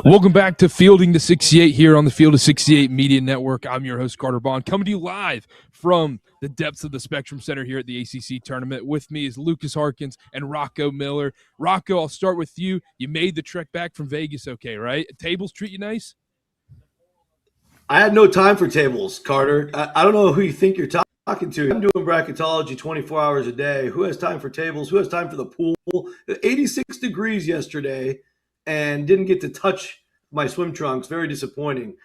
Welcome back to Fielding to 68 here on the Field of 68 Media Network. I'm your host, Carter Bond, coming to you live from the depths of the Spectrum Center here at the ACC tournament. With me is Lucas Harkins and Rocco Miller. Rocco, I'll start with you. You made the trek back from Vegas okay, right? Tables treat you nice? I had no time for tables, Carter. I don't know who you think you're talking to. I'm doing bracketology 24 hours a day. Who has time for tables? Who has time for the pool? 86 degrees yesterday and didn't get to touch my swim trunks. Very disappointing.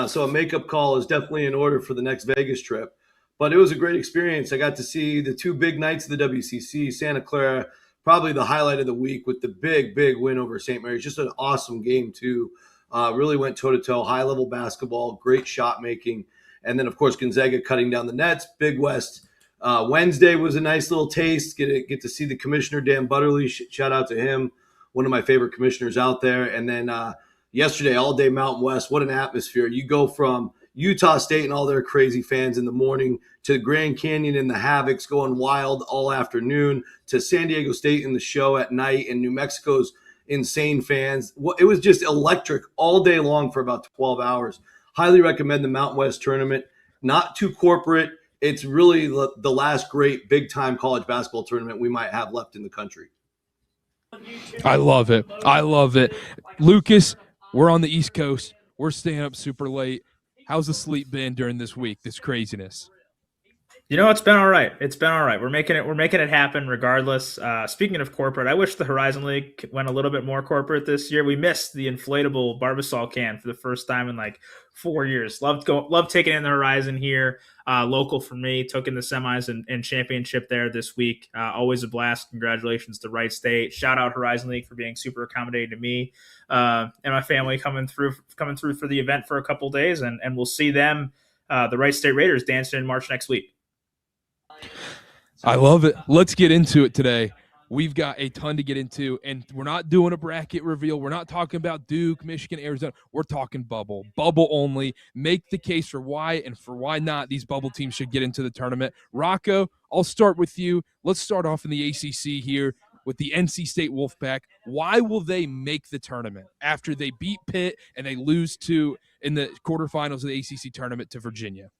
So a makeup call is definitely in order for the next Vegas trip. But it was a great experience. I got to see the two big nights of the WCC, Santa Clara, probably the highlight of the week with the big win over St. Mary's. Just an awesome game, too. Really went toe-to-toe, high-level basketball, great shot making. And then, of course, Gonzaga cutting down the nets. Big West Wednesday was a nice little taste. Get to see the commissioner, Dan Butterly. Shout out to him, one of my favorite commissioners out there. And then yesterday, all-day Mountain West. What an atmosphere. You go from Utah State and all their crazy fans in the morning to Grand Canyon and the Havocs going wild all afternoon to San Diego State in the show at night and New Mexico's insane fans. It was just electric all day long for about 12 hours. Highly recommend the Mountain West tournament. Not too corporate. It's really the last great big-time college basketball tournament we might have left in the country. I love it. Lucas, we're on the East Coast. We're staying up super late. How's the sleep been during this week, this craziness? You know, it's been all right. We're making it happen regardless. Speaking of corporate, I wish the Horizon League went a little bit more corporate this year. We missed the inflatable Barbasol can for the first time in like 4 years. Loved taking in the Horizon here. Local for me, took in the semis and championship there this week. Always a blast. Congratulations to Wright State. Shout out Horizon League for being super accommodating to me and my family coming through for the event for a couple days, and we'll see them, the Wright State Raiders, dancing in March next week. I love it. Let's get into it today. We've got a ton to get into, and we're not doing a bracket reveal. We're not talking about Duke, Michigan, Arizona. We're talking bubble only. Make the case for why and for why not these bubble teams should get into the tournament. Rocco, I'll start with you. Let's start off in the ACC here with the NC State Wolfpack. Why will they make the tournament after they beat Pitt and they lose in the quarterfinals of the ACC tournament to Virginia?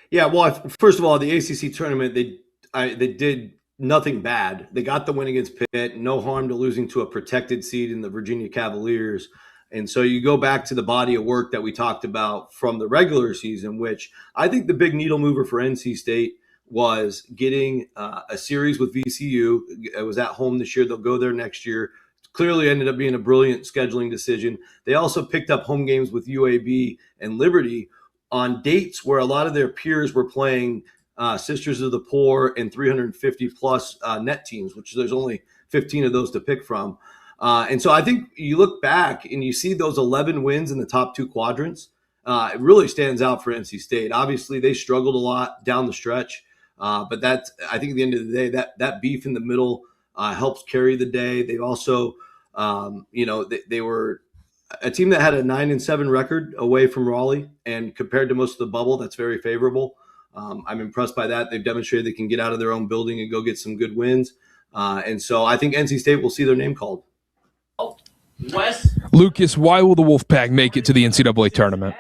Yeah, well, first of all, the ACC tournament, they did nothing bad. They got the win against Pitt. No harm to losing to a protected seed in the Virginia Cavaliers. And so you go back to the body of work that we talked about from the regular season, which I think the big needle mover for NC State was getting a series with VCU. It was at home this year. They'll go there next year. Clearly ended up being a brilliant scheduling decision. They also picked up home games with UAB and Liberty on dates where a lot of their peers were playing Sisters of the Poor and 350-plus net teams, which there's only 15 of those to pick from. And so I think you look back and you see those 11 wins in the top two quadrants. It really stands out for NC State. Obviously, they struggled a lot down the stretch, but that's, I think at the end of the day, that beef in the middle helps carry the day. They've also, they were a team that had a 9-7 record away from Raleigh, and compared to most of the bubble, that's very favorable. I'm impressed by that. They've demonstrated they can get out of their own building and go get some good wins. And so I think NC State will see their name called. Lucas, why will the Wolfpack make it to the NCAA tournament?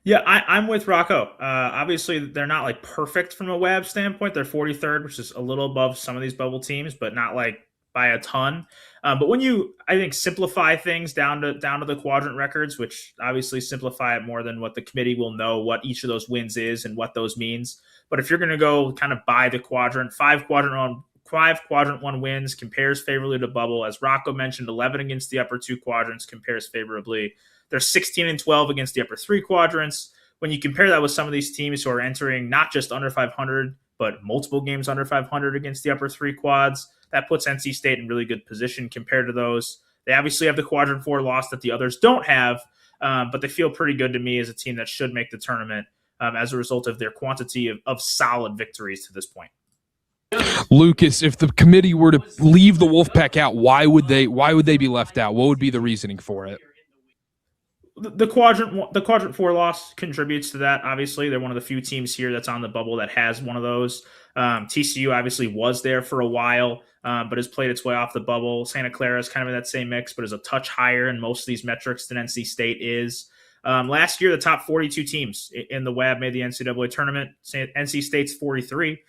Yeah, I'm with Rocco. Obviously, they're not like perfect from a WAB standpoint. They're 43rd, which is a little above some of these bubble teams, but not like by a ton. But when you, I think, simplify things down to the quadrant records, which obviously simplify it more than what the committee will know what each of those wins is and what those means. But if you're going to go kind of by the quadrant, five quadrant one wins compares favorably to bubble. As Rocco mentioned, 11 against the upper two quadrants compares favorably. They're 16-12 against the upper three quadrants. When you compare that with some of these teams who are entering not just under 500, but multiple games under 500 against the upper three quads, that puts NC State in really good position compared to those. They obviously have the quadrant four loss that the others don't have, but they feel pretty good to me as a team that should make the tournament as a result of their quantity of solid victories to this point. Lucas, if the committee were to leave the Wolfpack out, why would they be left out? What would be the reasoning for it? The quadrant 4 loss contributes to that. Obviously, they're one of the few teams here that's on the bubble that has one of those. TCU obviously was there for a while, but has played its way off the bubble. Santa Clara is kind of in that same mix, but is a touch higher in most of these metrics than NC State is. Last year, the top 42 teams in the WAB made the NCAA tournament. NC State's 43.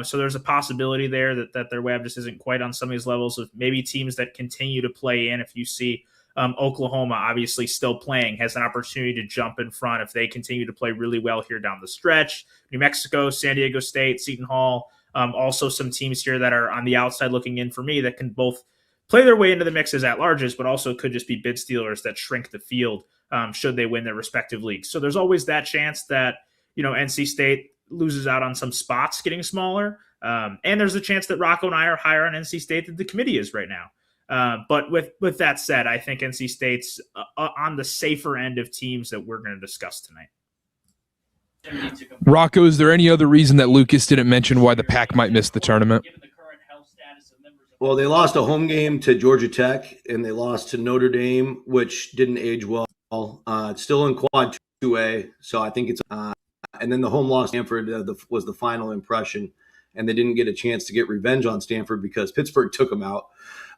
So there's a possibility there that their WAB just isn't quite on some of these levels of maybe teams that continue to play in. If you see Oklahoma obviously still playing, has an opportunity to jump in front if they continue to play really well here down the stretch. New Mexico, San Diego State, Seton Hall, also some teams here that are on the outside looking in for me that can both play their way into the mix as at-larges, but also could just be bid stealers that shrink the field should they win their respective leagues. So there's always that chance that, NC State loses out on some spots getting smaller. And there's a chance that Rocco and I are higher on NC State than the committee is right now. But with that said, I think NC State's on the safer end of teams that we're going to discuss tonight. Rocco, is there any other reason that Lucas didn't mention why the Pack might miss the tournament? Well, they lost a home game to Georgia Tech, and they lost to Notre Dame, which didn't age well. It's still in Quad 2A, so I think it's and then the home loss to Stanford was the final impression, and they didn't get a chance to get revenge on Stanford because Pittsburgh took them out.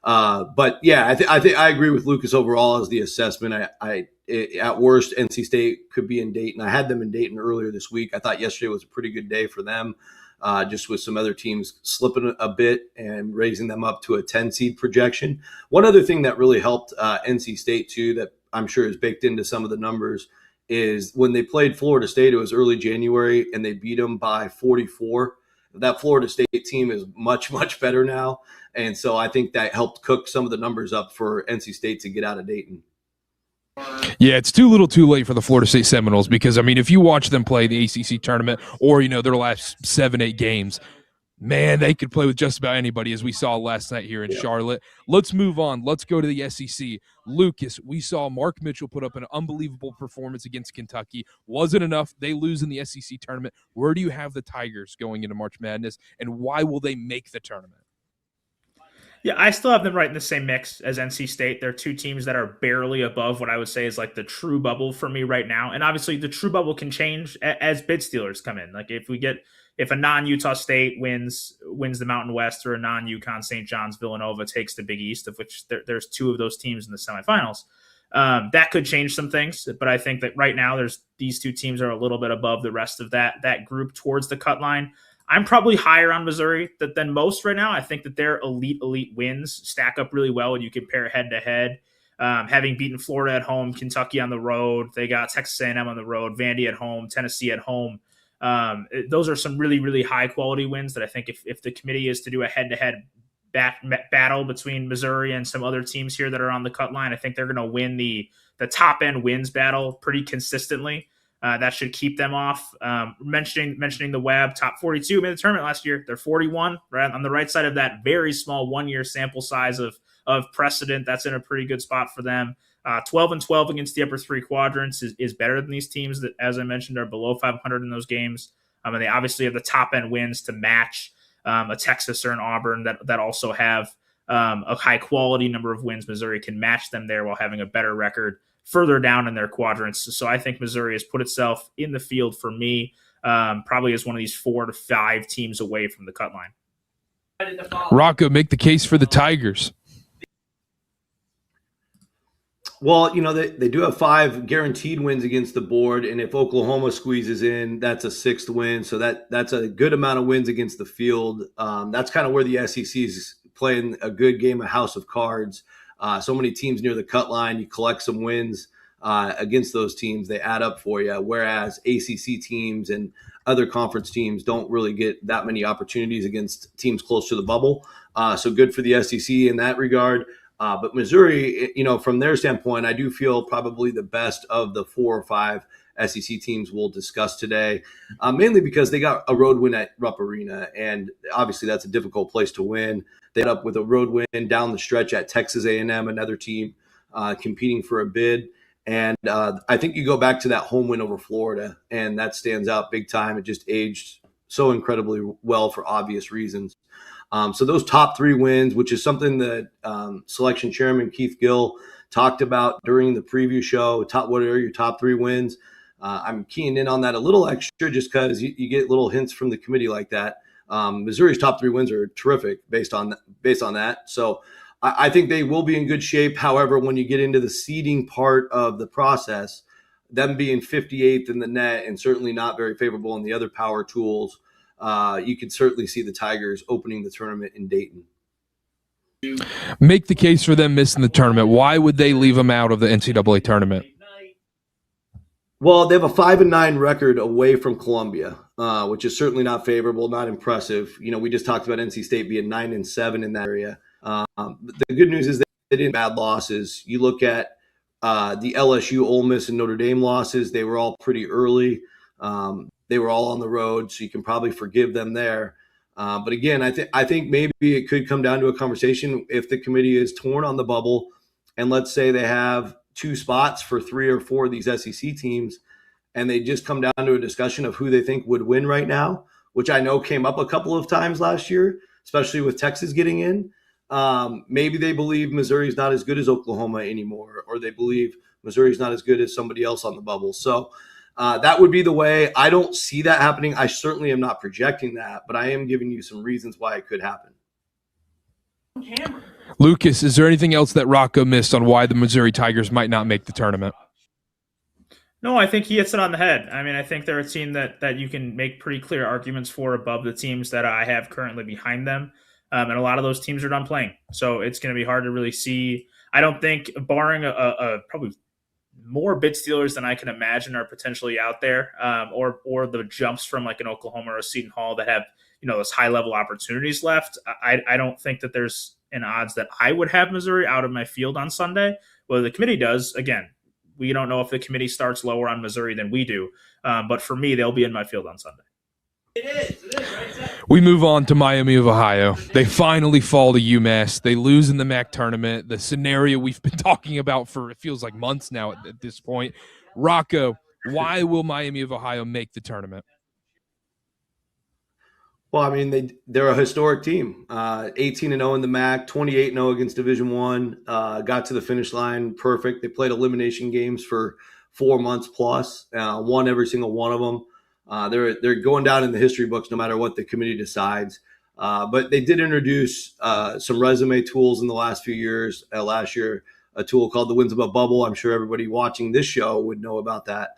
But yeah, I think I agree with Lucas overall as the assessment. At worst, NC State could be in Dayton. I had them in Dayton earlier this week. I thought yesterday was a pretty good day for them, just with some other teams slipping a bit and raising them up to a 10 seed projection. One other thing that really helped NC State too, that I'm sure is baked into some of the numbers, is when they played Florida State, it was early January, and they beat them by 44. That Florida State team is much, much better now. And so I think that helped cook some of the numbers up for NC State to get out of Dayton. Yeah, it's too little too late for the Florida State Seminoles because, if you watch them play the ACC tournament or, their last 7-8 games, man, they could play with just about anybody, as we saw last night here in Charlotte. Let's move on. Let's go to the SEC. Lucas, we saw Mark Mitchell put up an unbelievable performance against Kentucky. Wasn't enough. They lose in the SEC tournament. Where do you have the Tigers going into March Madness, and why will they make the tournament? Yeah, I still have them right in the same mix as NC State. They're two teams that are barely above what I would say is like the true bubble for me right now. And obviously the true bubble can change as bid stealers come in. Like if a non-Utah State wins the Mountain West, or a non-UConn St. John's Villanova takes the Big East, of which there's two of those teams in the semifinals, that could change some things. But I think that right now these two teams are a little bit above the rest of that group towards the cut line. I'm probably higher on Missouri than most right now. I think that their elite wins stack up really well when you compare head-to-head. Having beaten Florida at home, Kentucky on the road, they got Texas A&M on the road, Vandy at home, Tennessee at home. Those are some really, really high-quality wins that I think if the committee is to do a head-to-head battle between Missouri and some other teams here that are on the cut line, I think they're going to win the top-end wins battle pretty consistently. That should keep them off. Mentioning the WAB, top 42 made the tournament last year. They're 41, right on the right side of that very small one-year sample size of precedent. That's in a pretty good spot for them. 12-12 against the upper three quadrants is better than these teams that, as I mentioned, are below 500 in those games. And they obviously have the top-end wins to match a Texas or an Auburn that also have a high-quality number of wins. Missouri can match them there while having a better record further down in their quadrants. So I think Missouri has put itself in the field for me, probably as one of these 4 to 5 teams away from the cut line. Rocco, make the case for the Tigers. Well, they do have 5 guaranteed wins against the board, and if Oklahoma squeezes in, that's a 6th win. So that's a good amount of wins against the field. That's kind of where the SEC is playing a good game of house of cards. So many teams near the cut line, you collect some wins against those teams, they add up for you, whereas ACC teams and other conference teams don't really get that many opportunities against teams close to the bubble. So good for the SEC in that regard. But Missouri, from their standpoint, I do feel probably the best of the 4 or 5 SEC teams we'll discuss today, mainly because they got a road win at Rupp Arena, and obviously that's a difficult place to win. They ended up with a road win down the stretch at Texas A&M, another team competing for a bid. And I think you go back to that home win over Florida, and that stands out big time. It just aged so incredibly well for obvious reasons. So those top 3 wins, which is something that selection chairman Keith Gill talked about during the preview show. What are your top 3 wins? I'm keying in on that a little extra just because you get little hints from the committee like that. Missouri's top 3 wins are terrific based on that. So I think they will be in good shape. However, when you get into the seeding part of the process, them being 58th in the net and certainly not very favorable in the other power tools, you could certainly see the Tigers opening the tournament in Dayton. Make the case for them missing the tournament. Why would they leave them out of the NCAA tournament? Well, they have a 5-9 record away from Columbia, which is certainly not favorable, not impressive. We just talked about NC State being 9-7 in that area. The good news is they didn't have bad losses. You look at the LSU, Ole Miss, and Notre Dame losses; they were all pretty early. They were all on the road, so you can probably forgive them there. But again, I think maybe it could come down to a conversation if the committee is torn on the bubble, and let's say they have 2 spots for 3 or 4 of these SEC teams, and they just come down to a discussion of who they think would win right now, which I know came up a couple of times last year, especially with Texas getting in. Maybe they believe Missouri's not as good as Oklahoma anymore, or they believe Missouri's not as good as somebody else on the bubble. So that would be the way. I don't see that happening. I certainly am not projecting that, but I am giving you some reasons why it could happen. Lucas, is there anything else that Rocco missed on why the Missouri Tigers might not make the tournament? No, I think he hits it on the head. I mean, I think they're a team that you can make pretty clear arguments for above the teams that I have currently behind them. And a lot of those teams are done playing. So it's going to be hard to really see. I don't think, barring a probably more bid stealers than I can imagine are potentially out there, or the jumps from like an Oklahoma or a Seton Hall that have, those high-level opportunities left. I don't think that there's an odds that I would have Missouri out of my field on Sunday. Well, the committee does. Again, we don't know if the committee starts lower on Missouri than we do. But for me, they'll be in my field on Sunday. It is, right? We move on to Miami of Ohio. They finally fall to UMass. They lose in the MAC tournament. The scenario we've been talking about for, it feels like months now at this point. Rocco, why will Miami of Ohio make the tournament? Well, I mean, they're a historic team. 18-0 in the MAC, 28-0 against Division I. Got to the finish line perfect. They played elimination games for 4 months plus. Won every single one of them. They're going down in the history books no matter what the committee decides. But they did introduce some resume tools in the last few years. Last year, a tool called the Wins Above Bubble. I'm sure everybody watching this show would know about that.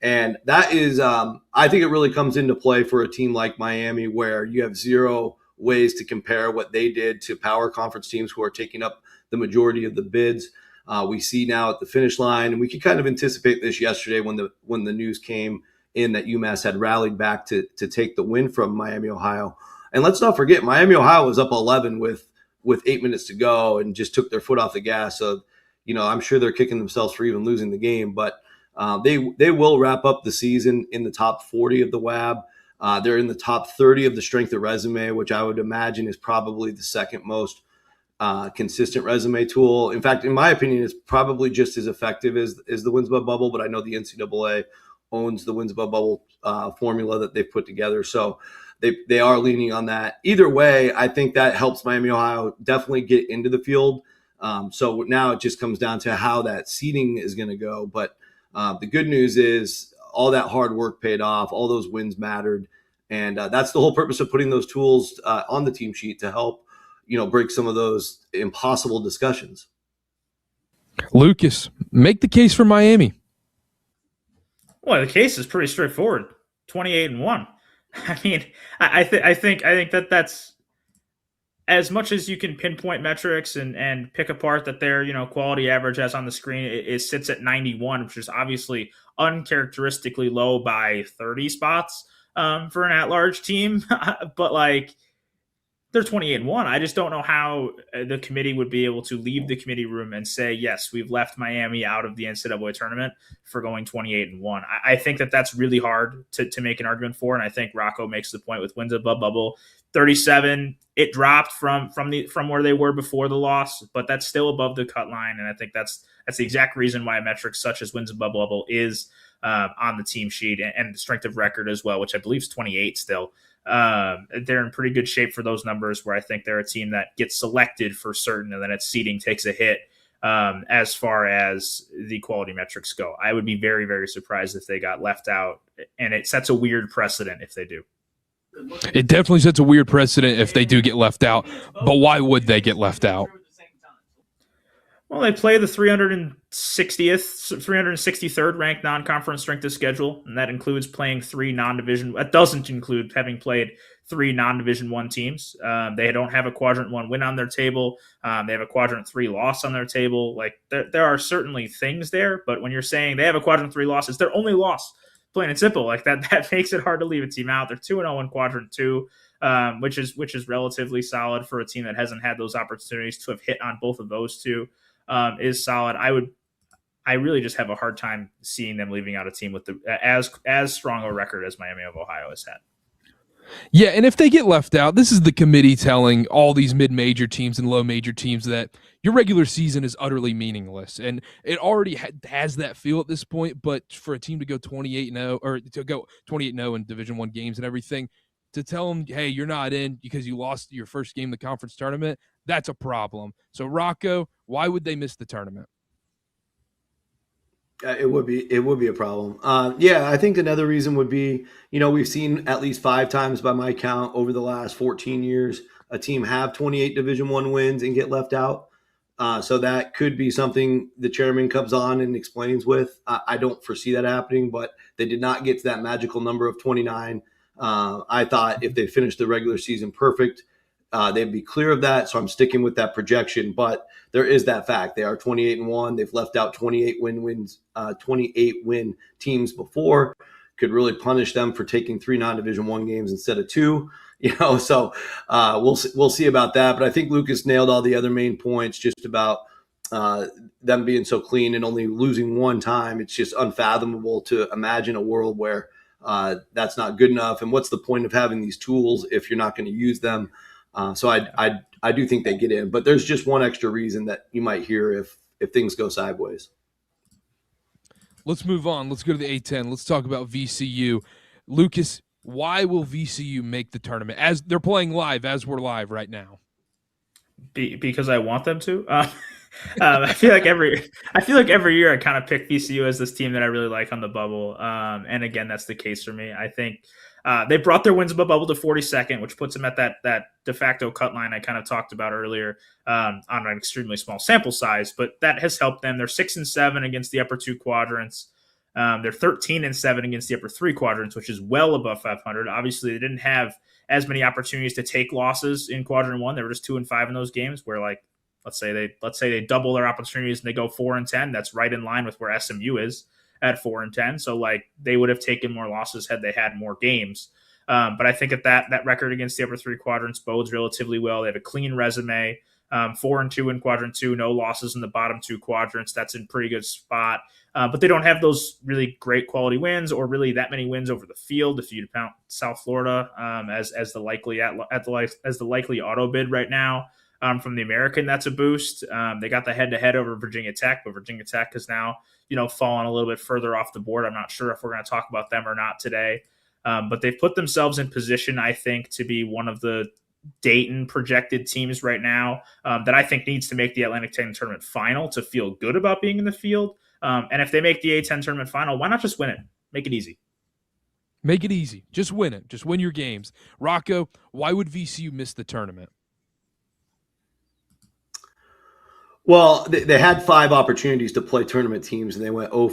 And that is, I think it really comes into play for a team like Miami, where you have 0 ways to compare what they did to power conference teams who are taking up the majority of the bids. We see now at the finish line, and we could kind of anticipate this yesterday when the news came in that UMass had rallied back to take the win from Miami, Ohio. And let's not forget, Miami, Ohio was up 11 with 8 minutes to go and just took their foot off the gas. So, I'm sure they're kicking themselves for even losing the game, but they will wrap up the season in the top 40 of the WAB. They're in the top 30 of the strength of resume, which I would imagine is probably the second most consistent resume tool. In fact, in my opinion, it's probably just as effective as the Wins Above Bubble, but I know the NCAA owns the Wins Above Bubble formula that they've put together. So they are leaning on that. Either way, I think that helps Miami, Ohio definitely get into the field. So now it just comes down to how that seeding is going to go. But the good news is all that hard work paid off. All those wins mattered. And that's the whole purpose of putting those tools on the team sheet to help, break some of those impossible discussions. Lucas, make the case for Miami. Well, the case is pretty straightforward. 28-1. I mean, I think that's as much as you can pinpoint metrics and pick apart that their quality average as on the screen it sits at 91, which is obviously uncharacteristically low by 30 spots for an at-large team. But they're 28-1. I just don't know how the committee would be able to leave the committee room and say, yes, we've left Miami out of the NCAA tournament for going 28-1. I think that's really hard to make an argument for, and I think Rocco makes the point with Wins Above Bubble. 37, it dropped from where they were before the loss, but that's still above the cut line, and I think that's the exact reason why metrics such as Wins Above Bubble is on the team sheet, and the strength of record as well, which I believe is 28 still. They're in pretty good shape for those numbers, where I think they're a team that gets selected for certain and then its seeding takes a hit as far as the quality metrics go. I would be very, very surprised if they got left out, and it sets a weird precedent if they do. It definitely sets a weird precedent if they do get left out, but why would they get left out? Well, they play the 363rd ranked non-conference strength of schedule, and that includes playing three non-division. That doesn't include having played three non-division 1 teams. They don't have a quadrant 1 win on their table. They have a quadrant 3 loss on their table. Like there are certainly things there, but when you're saying they have a quadrant 3 loss, it's their only loss. Plain and simple, like that makes it hard to leave a team out. They're 2-0 in quadrant 2. Which is relatively solid for a team that hasn't had those opportunities to have hit on both of those two. Is solid. I really just have a hard time seeing them leaving out a team with as strong a record as Miami of Ohio has had. Yeah, and if they get left out, this is the committee telling all these mid-major teams and low-major teams that your regular season is utterly meaningless, and it already has that feel at this point. But for a team to go 28-0 or to go 28-0 in Division I games and everything, to tell them, hey, you're not in because you lost your first game in the conference tournament, that's a problem. So, Rocco, why would they miss the tournament? It would be a problem. I think another reason would be, we've seen at least 5 times by my count over the last 14 years, a team have 28 Division I wins and get left out. So that could be something the chairman comes on and explains with. I don't foresee that happening, but they did not get to that magical number of 29. I thought if they finished the regular season perfect, they'd be clear of that. So I'm sticking with that projection. But there is that fact. They are 28-1. They've left out 28 win teams before. Could really punish them for taking 3 non-division 1 games instead of 2. So we'll see about that. But I think Lucas nailed all the other main points just about them being so clean and only losing 1 time. It's just unfathomable to imagine a world where that's not good enough. And what's the point of having these tools if you're not going to use them? So I do think they get in, but there's just one extra reason that you might hear if things go sideways. Let's move on. Let's go to the A10. Let's talk about VCU. Lucas, why will VCU make the tournament as they're playing live, as we're live right now? Because I want them to. I feel like every year I kind of pick VCU as this team that I really like on the bubble. And again, that's the case for me. I think they brought their wins above bubble to 42nd, which puts them at that de facto cut line I kind of talked about earlier on an extremely small sample size, but that has helped them. They're 6-7 against the upper 2 quadrants. They're 13-7 against the upper 3 quadrants, which is well above 500. Obviously, they didn't have as many opportunities to take losses in quadrant 1. They were just 2-5 in those games where, like, let's say they double their opportunities and they go 4-10. That's right in line with where SMU is at 4-10. So like they would have taken more losses had they had more games. But I think that record against the upper 3 quadrants bodes relatively well. They have a clean resume, 4-2 in quadrant 2, no losses in the bottom 2 quadrants. That's in pretty good spot. But they don't have those really great quality wins or really that many wins over the field. If you count South Florida as the likely as the likely auto bid right now. From the American, that's a boost. They got the head-to-head over Virginia Tech, but Virginia Tech has now, fallen a little bit further off the board. I'm not sure if we're going to talk about them or not today. But they've put themselves in position, I think, to be one of the Dayton projected teams right now that I think needs to make the Atlantic 10 tournament final to feel good about being in the field. And if they make the A10 tournament final, why not just win it? Make it easy. Make it easy. Just win it. Just win your games. Rocco, why would VCU miss the tournament? Well, they had 5 opportunities to play tournament teams, and they went 0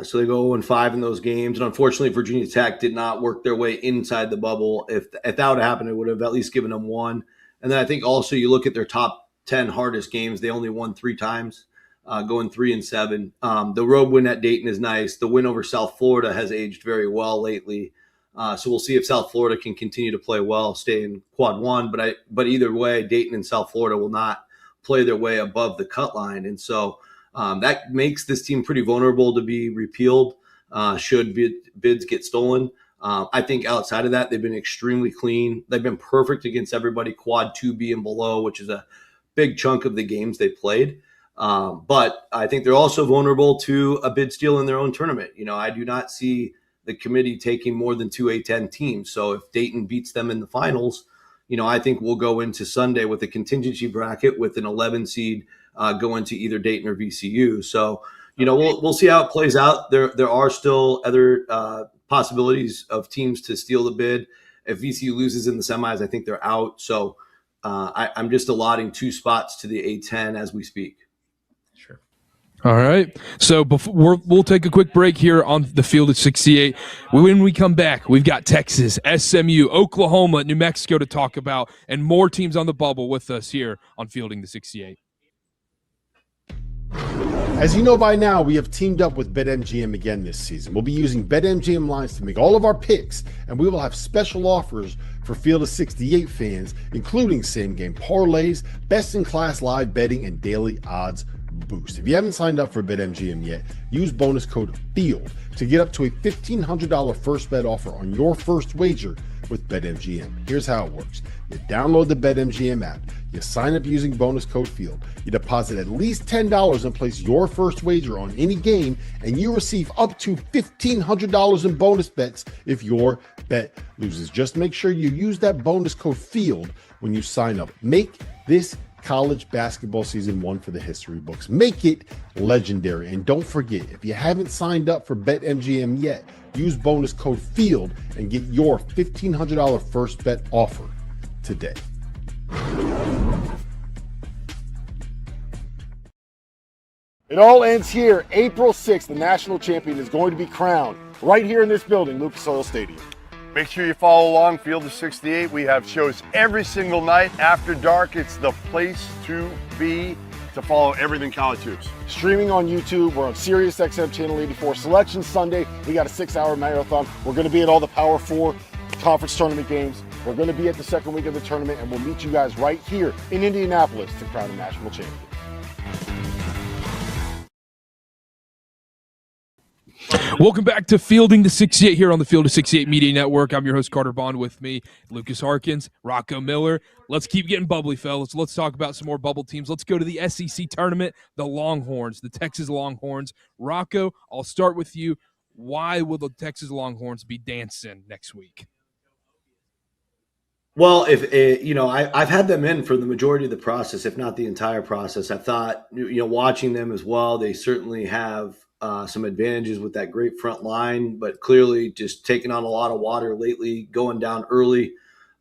so they go 0-5 in those games. And unfortunately, Virginia Tech did not work their way inside the bubble. If that would have happened, it would have at least given them 1. And then I think also you look at their top 10 hardest games, they only won 3 times, going 3-7. The road win at Dayton is nice. The win over South Florida has aged very well lately. So we'll see if South Florida can continue to play well, stay in quad 1. But either way, Dayton and South Florida will not play their way above the cut line. And so that makes this team pretty vulnerable to be repealed should bids get stolen. I think outside of that, they've been extremely clean. They've been perfect against everybody quad 2B and below, which is a big chunk of the games they played. But I think they're also vulnerable to a bid steal in their own tournament. I do not see the committee taking more than 2 A10 teams. So if Dayton beats them in the finals, I think we'll go into Sunday with a contingency bracket with an 11 seed going to either Dayton or VCU. So, we'll see how it plays out. There are still other possibilities of teams to steal the bid. If VCU loses in the semis, I think they're out. So I'm just allotting 2 spots to the A10 as we speak. Sure. All right. So we'll take a quick break here on the field at 68. When we come back, we've got Texas, SMU, Oklahoma, New Mexico to talk about, and more teams on the bubble with us here on Fielding the 68. As you know by now, we have teamed up with BetMGM again this season. We'll be using BetMGM lines to make all of our picks, and we will have special offers for Field of 68 fans, including same-game parlays, best-in-class live betting, and daily odds boost. If you haven't signed up for BetMGM yet, use bonus code FIELD to get up to a $1,500 first bet offer on your first wager with BetMGM. Here's how it works. You download the BetMGM app. You sign up using bonus code FIELD. You deposit at least $10 and place your first wager on any game, and you receive up to $1,500 in bonus bets if your bet loses. Just make sure you use that bonus code FIELD when you sign up. Make this college basketball season one for the history books. Make it legendary. And don't forget, if you haven't signed up for BetMGM yet, use bonus code FIELD and get your $1,500 first bet offer today. It all ends here. April 6th, the national champion is going to be crowned right here in this building, Lucas Oil Stadium. Make sure you follow along Field of 68. We have shows every single night after dark. It's the place to be to follow everything college hoops. Streaming on YouTube. We're on Sirius XM Channel 84. Selection Sunday. We got a 6-hour marathon. We're going to be at all the Power 4 conference tournament games. We're going to be at the second week of the tournament, and we'll meet you guys right here in Indianapolis to crown a national champion. Welcome back to Fielding the 68 here on the Field of 68 Media Network. I'm your host, Carter Bond. With me, Lucas Harkins, Rocco Miller. Let's keep getting bubbly, fellas. Let's talk about some more bubble teams. Let's go to the SEC tournament, the Longhorns, the Texas Longhorns. Rocco, I'll start with you. Why will the Texas Longhorns be dancing next week? Well, I've had them in for the majority of the process, if not the entire process. I thought, watching them as well, they certainly have some advantages with that great front line, but clearly just taking on a lot of water lately, going down early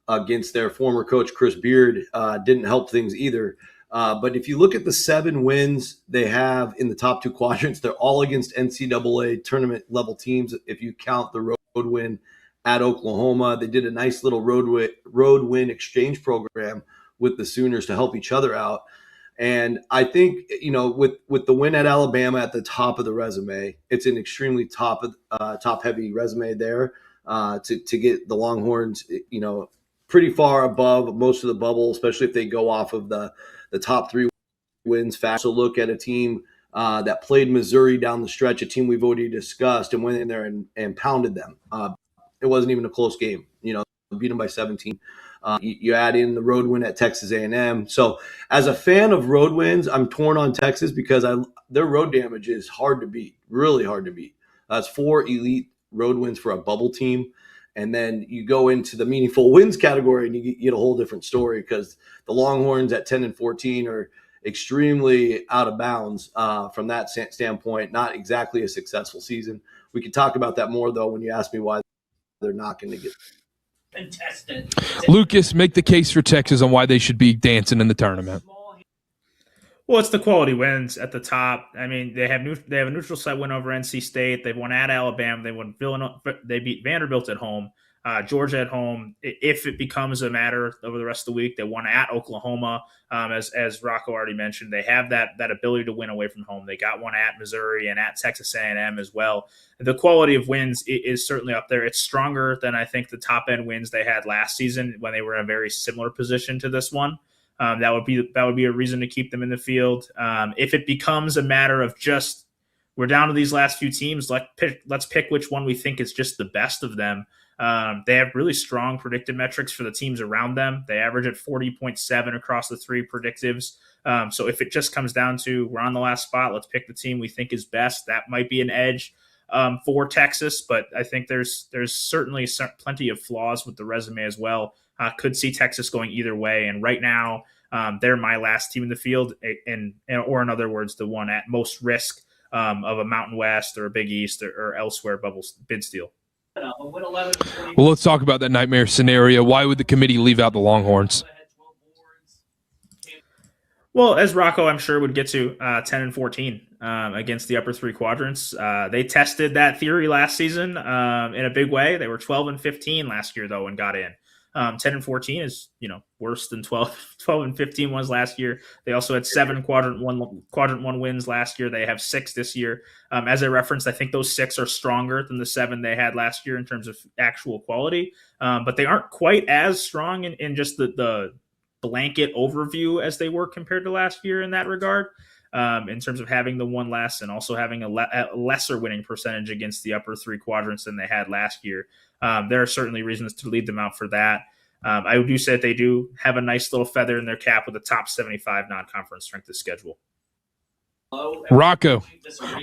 against their former coach, Chris Beard, didn't help things either. But if you look at the 7 wins they have in the top 2 quadrants, they're all against NCAA tournament level teams. If you count the road win at Oklahoma, they did a nice little road win exchange program with the Sooners to help each other out. And I think, with the win at Alabama at the top of the resume, it's an extremely top heavy resume there to get the Longhorns, pretty far above most of the bubble, especially if they go off of the top 3 wins fast. So look at a team that played Missouri down the stretch, a team we've already discussed, and went in there and pounded them. It wasn't even a close game, beat them by 17. You add in the road win at Texas A&M. So as a fan of road wins, I'm torn on Texas because their road damage is hard to beat, really hard to beat. That's 4 elite road wins for a bubble team. And then you go into the meaningful wins category and you get a whole different story because the Longhorns at 10-14 are extremely out of bounds from that standpoint. Not exactly a successful season. We could talk about that more, though, when you ask me why they're not going to get contested. Lucas, make the case for Texas on why they should be dancing in the tournament. Well, it's the quality wins at the top. I mean, they have a neutral site win over NC State. They've won at Alabama. They beat Vanderbilt at home. Georgia at home. If it becomes a matter over the rest of the week, they won at Oklahoma. As Rocco already mentioned, they have that ability to win away from home. They got one at Missouri and at Texas A&M as well. The quality of wins is certainly up there. It's stronger than I think the top end wins they had last season when they were in a very similar position to this one. That would be a reason to keep them in the field. If it becomes a matter of just we're down to these last few teams, let's pick which one we think is just the best of them. They have really strong predictive metrics for the teams around them. They average at 40.7 across the 3 predictives. So if it just comes down to we're on the last spot, let's pick the team we think is best. That might be an edge for Texas, but I think there's certainly plenty of flaws with the resume as well. Could see Texas going either way. And right now, they're my last team in the field, or in other words, the one at most risk of a Mountain West or a Big East or elsewhere bubble bid steal. Well, let's talk about that nightmare scenario. Why would the committee leave out the Longhorns? Well, as Rocco, I'm sure, would get to 10-14 against the upper three quadrants. They tested that theory last season in a big way. They were 12-15 last year, though, and got in. 10-14 is, worse than 12-15 was last year. They also had 7 quadrant one wins last year. They have 6 this year. As I referenced, I think those 6 are stronger than the 7 they had last year in terms of actual quality. But they aren't quite as strong in just the blanket overview as they were compared to last year in that regard, in terms of having the one less and also having a lesser winning percentage against the upper three quadrants than they had last year. There are certainly reasons to lead them out for that. I do say that they do have a nice little feather in their cap with a top 75 non-conference strength of schedule. Rocco,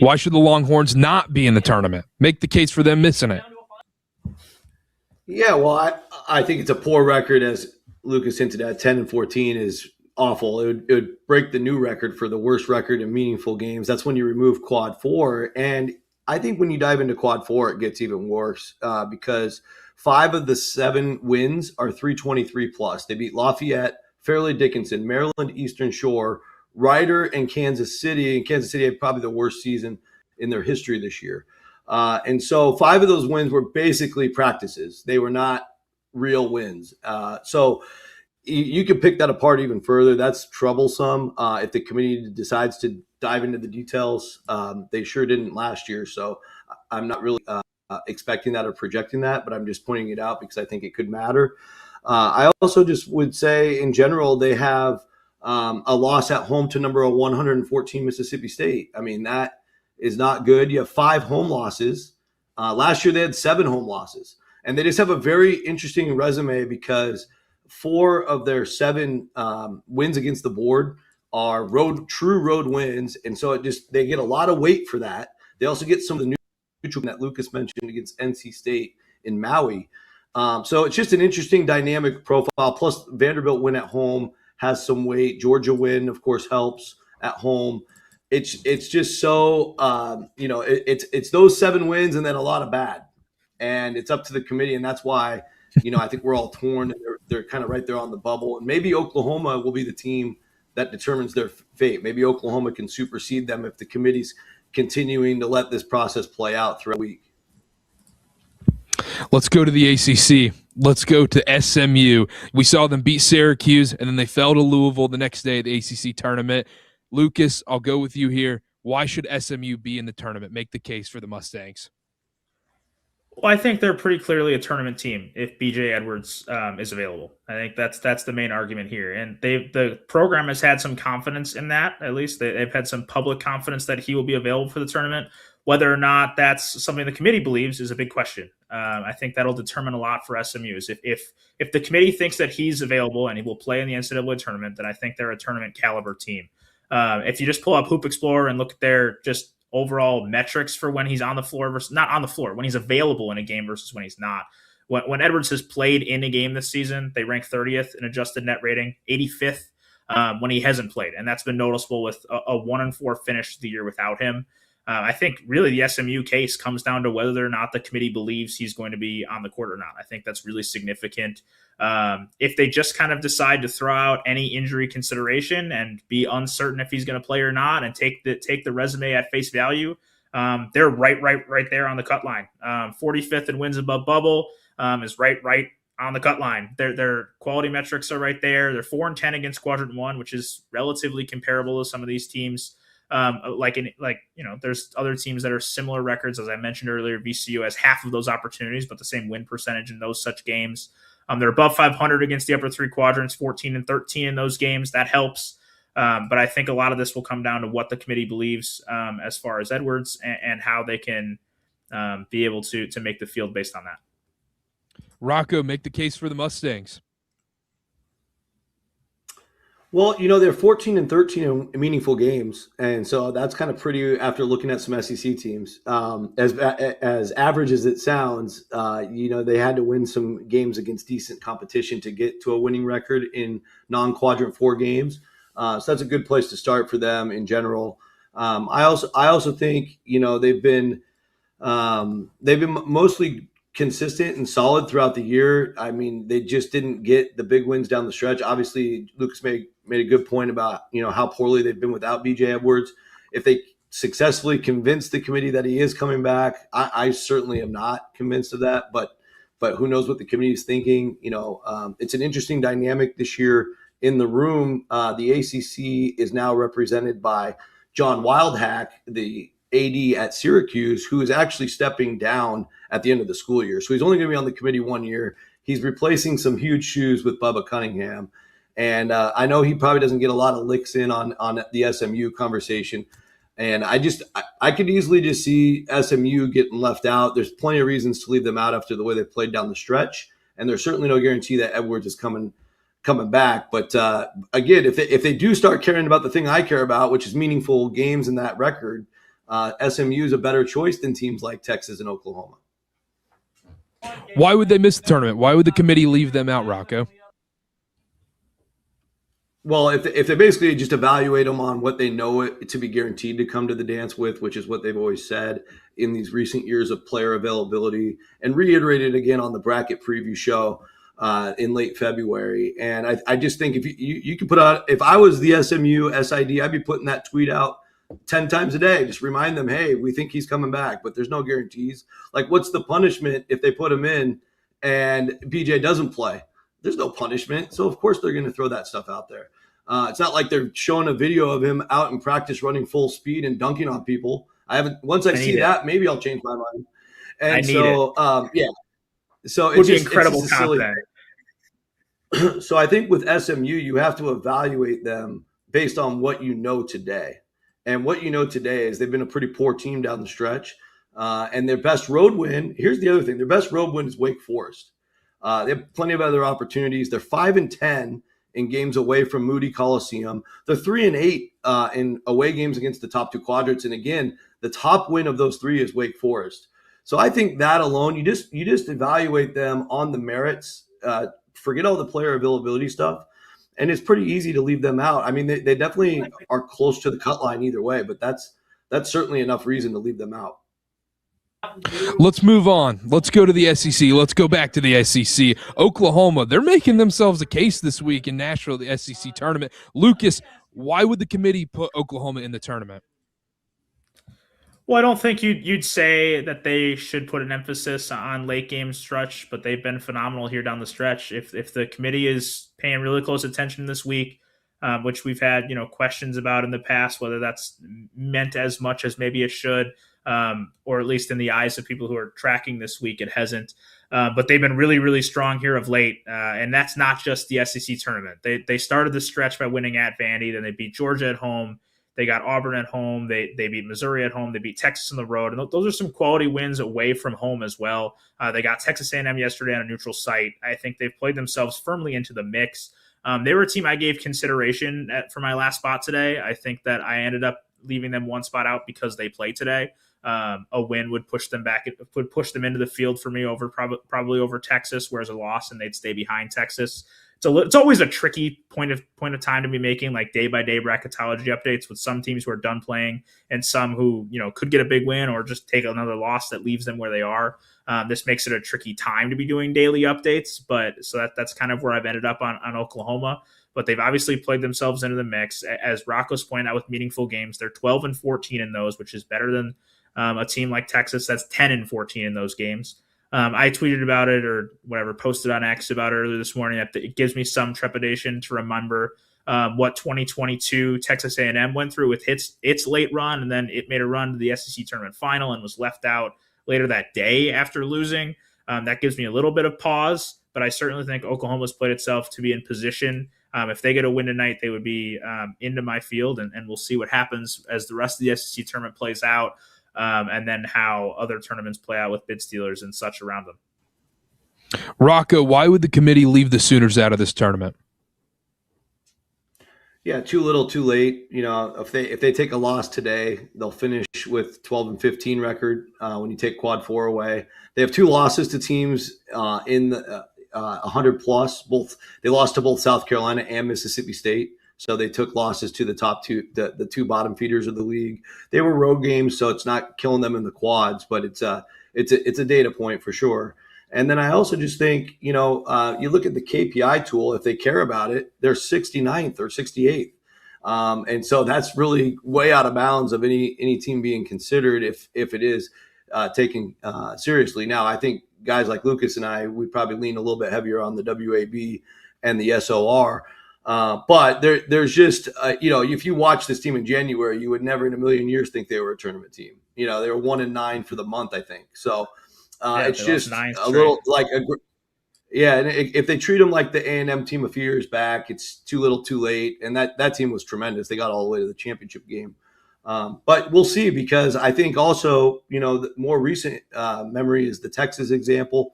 why should the Longhorns not be in the tournament? Make the case for them missing it. Yeah, well, I think it's a poor record, as Lucas hinted at. 10-14 is awful. It would break the new record for the worst record in meaningful games. That's when you remove quad 4. And I think when you dive into quad 4, it gets even worse because 5 of the 7 wins are 323 plus. They beat Lafayette, Fairleigh Dickinson, Maryland Eastern Shore, Rider, and Kansas City. And Kansas City had probably the worst season in their history this year. And so 5 of those wins were basically practices. They were not real wins. So you could pick that apart even further. That's troublesome if the committee decides to dive into the details. They sure didn't last year, so I'm not really expecting that or projecting that, but I'm just pointing it out because I think it could matter. I also just would say in general they have a loss at home to number 114 Mississippi State. I mean, that is not good. You have 5 home losses. Last year they had 7 home losses. And they just have a very interesting resume because 4 of their 7 wins against the board are true road wins. And so they get a lot of weight for that. They also get some of the neutral that Lucas mentioned against NC State in Maui. So it's just an interesting dynamic profile. Plus Vanderbilt win at home has some weight. Georgia win, of course, helps at home. It's just so, it's those 7 wins and then a lot of bad. And it's up to the committee, and that's why, I think we're all torn. They're kind of right there on the bubble. And maybe Oklahoma will be the team that determines their fate. Maybe Oklahoma can supersede them if the committee's continuing to let this process play out throughout the week. Let's go to the ACC. Let's go to SMU. We saw them beat Syracuse, and then they fell to Louisville the next day at the ACC tournament. Lucas, I'll go with you here. Why should SMU be in the tournament? Make the case for the Mustangs. Well, I think they're pretty clearly a tournament team if BJ Edwards is available. I think that's the main argument here. And the program has had some confidence in that. At least they've had some public confidence that he will be available for the tournament. Whether or not that's something the committee believes is a big question. I think that'll determine a lot for SMUs. If the committee thinks that he's available and he will play in the NCAA tournament, then I think they're a tournament caliber team. If you just pull up Hoop Explorer and look at their just overall metrics for when he's on the floor versus not on the floor, when he's available in a game versus when he's not. When Edwards has played in a game this season, they rank 30th in adjusted net rating, 85th when he hasn't played. And that's been noticeable with a 1-4 finish the year without him. I think really the SMU case comes down to whether or not the committee believes he's going to be on the court or not. I think that's really significant. If they just kind of decide to throw out any injury consideration and be uncertain if he's going to play or not and take the resume at face value, they're right there on the cut line. 45th in wins above bubble is right on the cut line. Their quality metrics are right there. They're 4-10 against quadrant 1, which is relatively comparable to some of these teams. There's other teams that are similar records. As I mentioned earlier, VCU has half of those opportunities, but the same win percentage in those such games. They're above 500 against the upper 3 quadrants, 14-13 in those games. That helps. But I think a lot of this will come down to what the committee believes as far as Edwards and how they can be able to make the field based on that. Rocco, make the case for the Mustangs. Well, they're 14 and 13 in meaningful games, and so that's kind of pretty. After looking at some SEC teams, as average as it sounds, they had to win some games against decent competition to get to a winning record in non-quadrant 4 games. So that's a good place to start for them in general. I also think they've been mostly consistent and solid throughout the year. I mean, they just didn't get the big wins down the stretch. Obviously, Lucas made a good point about how poorly they've been without BJ Edwards. If they successfully convince the committee that he is coming back, I certainly am not convinced of that. But who knows what the committee is thinking? It's an interesting dynamic this year in the room. The ACC is now represented by John Wildhack, the AD at Syracuse, who is actually stepping down at the end of the school year. So he's only going to be on the committee 1 year. He's replacing some huge shoes with Bubba Cunningham. And I know he probably doesn't get a lot of licks in on the SMU conversation. And I could easily just see SMU getting left out. There's plenty of reasons to leave them out after the way they played down the stretch. And there's certainly no guarantee that Edwards is coming back. But again, if they do start caring about the thing I care about, which is meaningful games in that record, SMU is a better choice than teams like Texas and Oklahoma. Why would they miss the tournament? Why would the committee leave them out, Rocco? Well, if they basically just evaluate them on what they know it to be guaranteed to come to the dance with, which is what they've always said in these recent years of player availability, and reiterated again on the bracket preview show in late February. And I just think if you could put out, if I was the SMU SID, I'd be putting that tweet out 10 times a day. Just remind them, hey, we think he's coming back, but there's no guarantees. Like, what's the punishment if they put him in and BJ doesn't play? There's no punishment. So, of course, they're going to throw that stuff out there. It's not like they're showing a video of him out in practice running full speed and dunking on people. Once I see that, maybe I'll change my mind. And so, yeah. So it would be incredible content. So I think with SMU, you have to evaluate them based on what you know today. And what you know today is they've been a pretty poor team down the stretch. And their best road win, here's the other thing, their best road win is Wake Forest. They have plenty of other opportunities. They're 5-10 in games away from Moody Coliseum. They're 3-8 in away games against the top 2 quadrants. And again, the top win of those 3 is Wake Forest. So I think that alone, you just evaluate them on the merits. Forget all the player availability stuff. And it's pretty easy to leave them out. I mean, they definitely are close to the cut line either way, but that's certainly enough reason to leave them out. Let's move on. Let's go to the SEC. Let's go back to the SEC. Oklahoma, they're making themselves a case this week in Nashville, the SEC tournament. Lucas, why would the committee put Oklahoma in the tournament? Well, I don't think you'd say that they should put an emphasis on late game stretch, but they've been phenomenal here down the stretch. If the committee is paying really close attention this week, which we've had questions about in the past, whether that's meant as much as maybe it should, or at least in the eyes of people who are tracking this week, it hasn't. But they've been really, really strong here of late, and that's not just the SEC tournament. They started the stretch by winning at Vandy, then they beat Georgia at home. They got Auburn at home. They beat Missouri at home. They beat Texas on the road. And those are some quality wins away from home as well. They got Texas A&M yesterday on a neutral site. I think they've played themselves firmly into the mix. They were a team I gave consideration for my last spot today. I think that I ended up leaving them one spot out because they played today. A win would push them back. It would push them into the field for me over probably over Texas, whereas a loss and they'd stay behind Texas. It's always a tricky point of time to be making like day by day bracketology updates with some teams who are done playing and some who could get a big win or just take another loss that leaves them where they are. This makes it a tricky time to be doing daily updates, but so that's kind of where I've ended up on Oklahoma. But they've obviously played themselves into the mix. As Rocco's pointed out with meaningful games, they're 12-14 in those, which is better than a team like Texas that's 10-14 in those games. I tweeted about it or whatever, posted on X about it earlier this morning. That it gives me some trepidation to remember what 2022 Texas A&M went through with its late run, and then it made a run to the SEC tournament final and was left out later that day after losing. That gives me a little bit of pause, but I certainly think Oklahoma's played itself to be in position. If they get a win tonight, they would be into my field, and we'll see what happens as the rest of the SEC tournament plays out. And then how other tournaments play out with bid stealers and such around them. Rocco, why would the committee leave the Sooners out of this tournament? Yeah, too little, too late. If they take a loss today, they'll finish with 12-15 record. When you take quad 4 away, they have 2 losses to teams in the 100 plus. They lost to both South Carolina and Mississippi State, so they took losses to the top two, the 2 bottom feeders of the league. They were road games, so it's not killing them in the quads, but it's a data point for sure. And then I also just think, you look at the KPI tool, if they care about it, they're 69th or 68th. And so that's really way out of bounds of any team being considered if it is taken seriously. Now, I think guys like Lucas and I, we probably lean a little bit heavier on the WAB and the SOR. But there's just, if you watch this team in January, you would never in a million years think they were a tournament team. They were 1-9 for the month, I think. So, it's just a little like and if they treat them like the A&M team a few years back, it's too little, too late. And that team was tremendous. They got all the way to the championship game. But we'll see, because I think also, the more recent memory is the Texas example.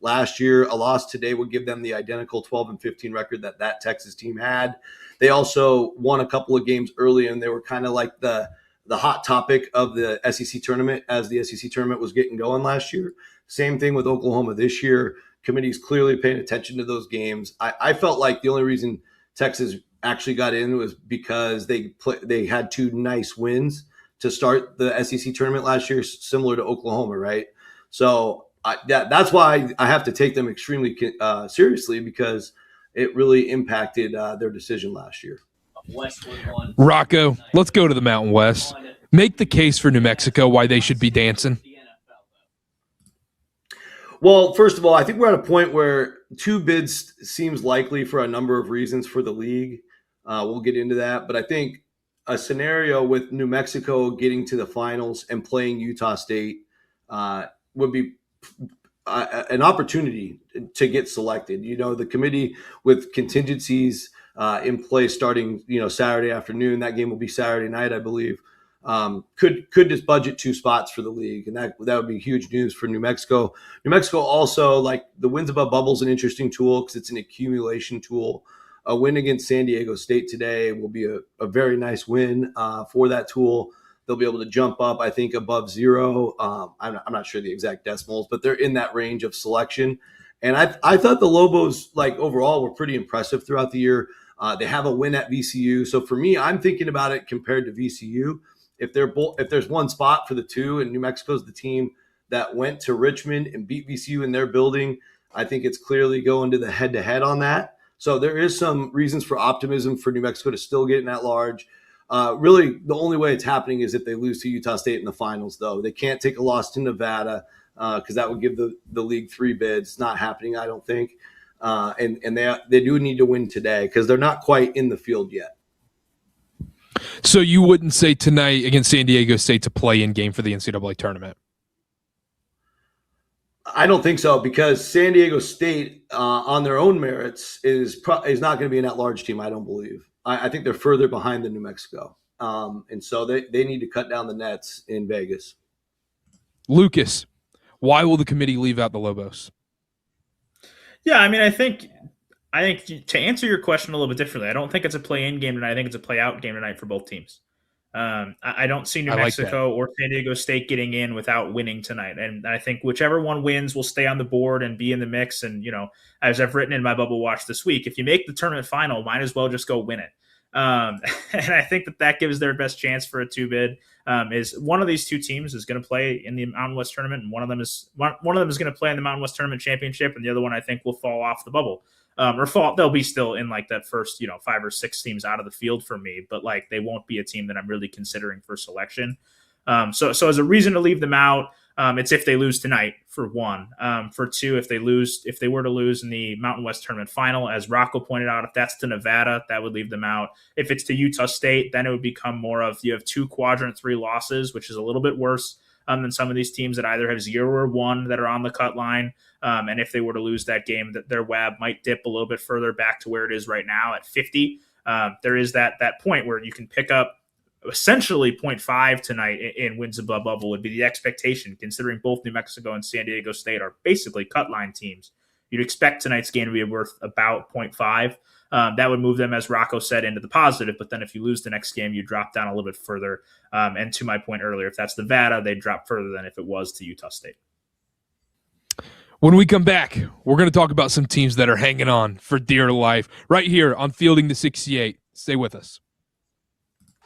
Last year, a loss today would give them the identical 12-15 record that Texas team had. They also won a couple of games early, and they were kind of like the hot topic of the SEC tournament as the SEC tournament was getting going last year. Same thing with Oklahoma this year. Committee's clearly paying attention to those games. I felt like the only reason Texas actually got in was because they had 2 nice wins to start the SEC tournament last year, similar to Oklahoma, right? So that's why I have to take them extremely seriously, because it really impacted their decision last year. Rocco, let's go to the Mountain West. Make the case for New Mexico why they should be dancing. Well, first of all, I think we're at a point where 2 bids seems likely for a number of reasons for the league. We'll get into that. But I think a scenario with New Mexico getting to the finals and playing Utah State would be an opportunity to get selected. The committee with contingencies in place starting, Saturday afternoon. That game will be Saturday night, I believe. Could just budget 2 spots for the league, and that would be huge news for New Mexico. New Mexico also, like, the wins above bubble is an interesting tool because it's an accumulation tool. A win against San Diego State today will be a very nice win for that tool. They'll be able to jump up, I think, above 0. I'm not sure the exact decimals, but they're in that range of selection. And I thought the Lobos, like, overall were pretty impressive throughout the year. They have a win at VCU. So for me, I'm thinking about it compared to VCU. If there's one spot for the 2 and New Mexico's the team that went to Richmond and beat VCU in their building, I think it's clearly going to the head-to-head on that. So there is some reasons for optimism for New Mexico to still get in at large. Really, the only way it's happening is if they lose to Utah State in the finals, though. They can't take a loss to Nevada because that would give the league 3 bids. It's not happening, I don't think. And they do need to win today because they're not quite in the field yet. So you wouldn't say tonight against San Diego State's a play-in game for the NCAA tournament? I don't think so, because San Diego State, on their own merits, is not going to be an at-large team, I don't believe. I think they're further behind than New Mexico. And so they need to cut down the nets in Vegas. Lucas, why will the committee leave out the Lobos? Yeah, I mean, I think to answer your question a little bit differently, I don't think it's a play-in game tonight. I think it's a play-out game tonight for both teams. I don't see New Mexico or San Diego State getting in without winning tonight. And I think whichever one wins will stay on the board and be in the mix. And, as I've written in my Bubble Watch this week, if you make the tournament final, might as well just go win it. And I think that gives their best chance for a 2 bid. Is one of these 2 teams is going to play in the Mountain West tournament, and one of them is going to play in the Mountain West tournament championship, and the other one I think will fall off the bubble. They'll be still in like that first, 5 or 6 teams out of the field for me, but like they won't be a team that I'm really considering for selection. So as a reason to leave them out, it's if they lose tonight, for 1. For 2, if they were to lose in the Mountain West tournament final, as Rocco pointed out, if that's to Nevada, that would leave them out. If it's to Utah State, then it would become more of, you have 2 quadrant 3 losses, which is a little bit worse than some of these teams that either have 0 or 1 that are on the cut line. And if they were to lose that game, that their WAB might dip a little bit further back to where it is right now at 50. There is that point where you can pick up essentially 0.5 tonight in wins above bubble would be the expectation, considering both New Mexico and San Diego State are basically cut line teams. You'd expect tonight's game to be worth about 0.5. that would move them, as Rocco said, into the positive. But then if you lose the next game, you drop down a little bit further. And to my point earlier, if that's Nevada, they drop further than if it was to Utah State. When we come back, we're going to talk about some teams that are hanging on for dear life right here on Fielding the 68. Stay with us.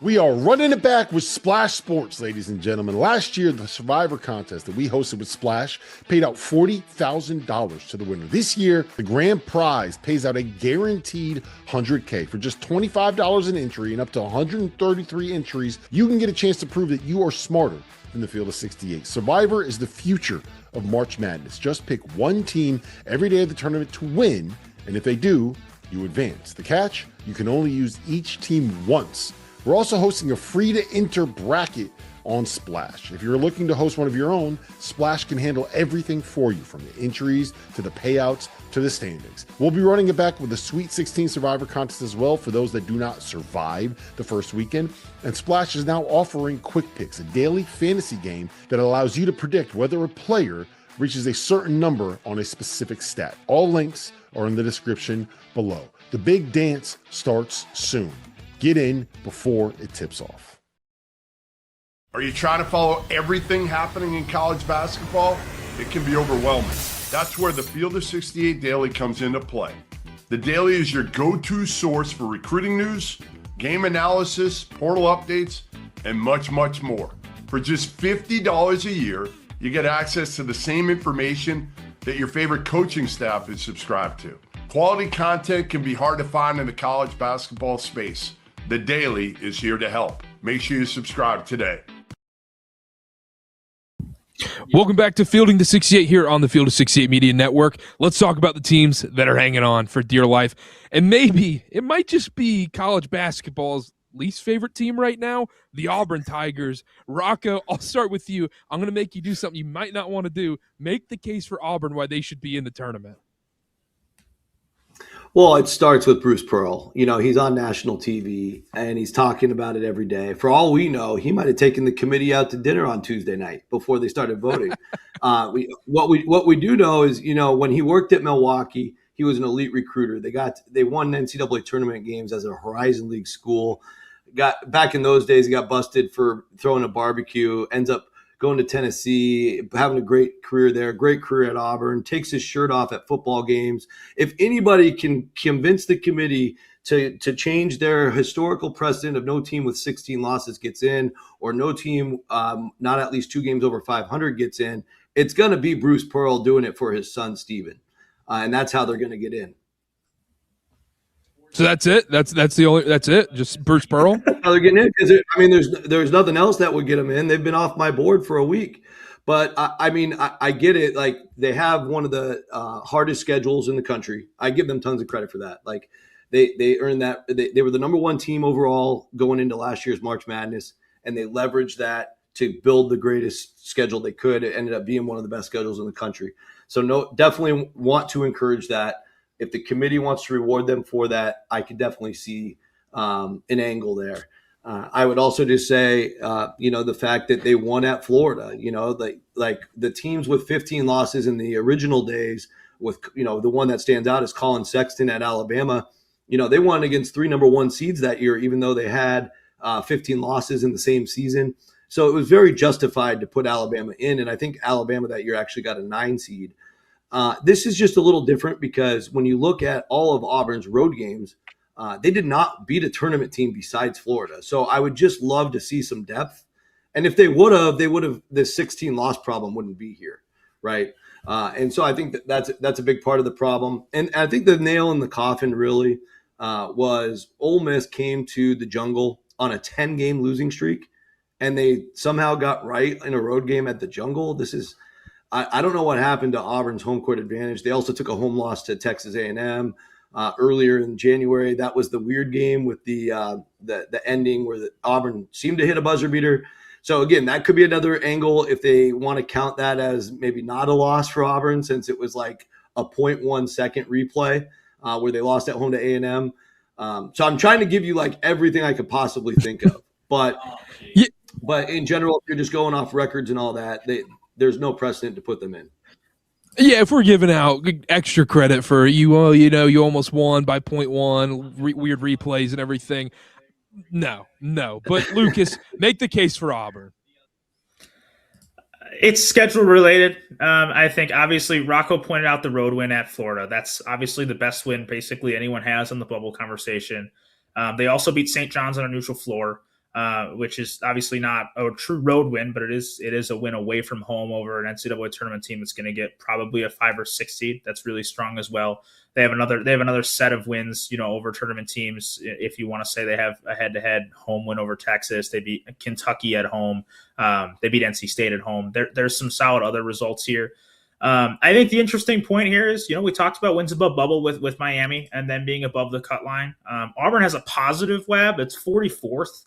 We are running it back with Splash Sports, ladies and gentlemen. Last year, the Survivor contest that we hosted with Splash paid out $40,000 to the winner. This year, the grand prize pays out a guaranteed $100K. For just $25 an entry and up to 133 entries, you can get a chance to prove that you are smarter than the field of 68. Survivor is the future of March Madness. Just pick one team every day of the tournament to win, and if they do, you advance. The catch? You can only use each team once. We're also hosting a free-to-enter bracket on Splash. If you're looking to host one of your own, Splash can handle everything for you, from the entries to the payouts to the standings. We'll be running it back with the Sweet 16 Survivor contest as well for those that do not survive the first weekend. And Splash is now offering Quick Picks, a daily fantasy game that allows you to predict whether a player reaches a certain number on a specific stat. All links are in the description below. The big dance starts soon. Get in before it tips off. Are you trying to follow everything happening in college basketball? It can be overwhelming. That's where the Field of 68 Daily comes into play. The Daily is your go-to source for recruiting news, game analysis, portal updates, and much, much more. For just $50 a year, you get access to the same information that your favorite coaching staff is subscribed to. Quality content can be hard to find in the college basketball space. The Daily is here to help. Make sure you subscribe today. Welcome back to Fielding the 68 here on the Field of 68 Media Network. Let's talk about the teams that are hanging on for dear life. And maybe it might just be college basketball's least favorite team right now, the Auburn Tigers. Rocco, I'll start with you. I'm going to make you do something you might not want to do. Make the case for Auburn why they should be in the tournament. Well, it starts with Bruce Pearl. You know, he's on national TV and he's talking about it every day. For all we know, he might have taken the committee out to dinner on Tuesday night before they started voting. What we do know is, you know, when he worked at Milwaukee, he was an elite recruiter. They won NCAA tournament games as a Horizon League school. Back in those days, he got busted for throwing a barbecue. Ends up going to Tennessee, having a great career there, great career at Auburn, takes his shirt off at football games. If anybody can convince the committee to change their historical precedent of no team with 16 losses gets in, or no team not at least 2 games over 500 gets in, it's going to be Bruce Pearl doing it for his son, Steven. And that's how they're going to get in. So that's it. That's it. Just Bruce Pearl. They're getting in because there's nothing else that would get them in. They've been off my board for a week, but I get it. Like, they have one of the hardest schedules in the country. I give them tons of credit for that. Like, they earned that. They were the number 1 team overall going into last year's March Madness, and they leveraged that to build the greatest schedule they could. It ended up being one of the best schedules in the country. So definitely want to encourage that. If the committee wants to reward them for that, I could definitely see an angle there. I would also just say, the fact that they won at Florida, like the teams with 15 losses in the original days, with, the one that stands out is Colin Sexton at Alabama. They won against 3 number 1 seeds that year, even though they had 15 losses in the same season. So it was very justified to put Alabama in. And I think Alabama that year actually got a 9 seed. This is just a little different because when you look at all of Auburn's road games, they did not beat a tournament team besides Florida. So I would just love to see some depth. And if they would have, the 16 loss problem wouldn't be here, right? And so I think that's a big part of the problem. And I think the nail in the coffin really was Ole Miss came to the Jungle on a 10-game losing streak, and they somehow got right in a road game at the Jungle. I don't know what happened to Auburn's home court advantage. They also took a home loss to Texas A&M earlier in January. That was the weird game with the ending where Auburn seemed to hit a buzzer beater. So again, that could be another angle if they want to count that as maybe not a loss for Auburn, since it was like a 0.1 second replay where they lost at home to A&M. So I'm trying to give you like everything I could possibly think of, but in general, if you're just going off records and all that, there's no precedent to put them in. Yeah, if we're giving out extra credit for you almost won by 0.1, weird replays and everything. No. But Lucas, make the case for Auburn. It's schedule related. I think obviously Rocco pointed out the road win at Florida. That's obviously the best win basically anyone has in the bubble conversation. They also beat St. John's on a neutral floor, which is obviously not a true road win, but it is a win away from home over an NCAA tournament team that's going to get probably a 5 or 6 seed. That's really strong as well. They have another set of wins, over tournament teams. If you want to say they have a head-to-head home win over Texas, they beat Kentucky at home. They beat NC State at home. There's some solid other results here. I think the interesting point here is, we talked about wins above bubble with Miami and then being above the cut line. Auburn has a positive WAB. It's 44th.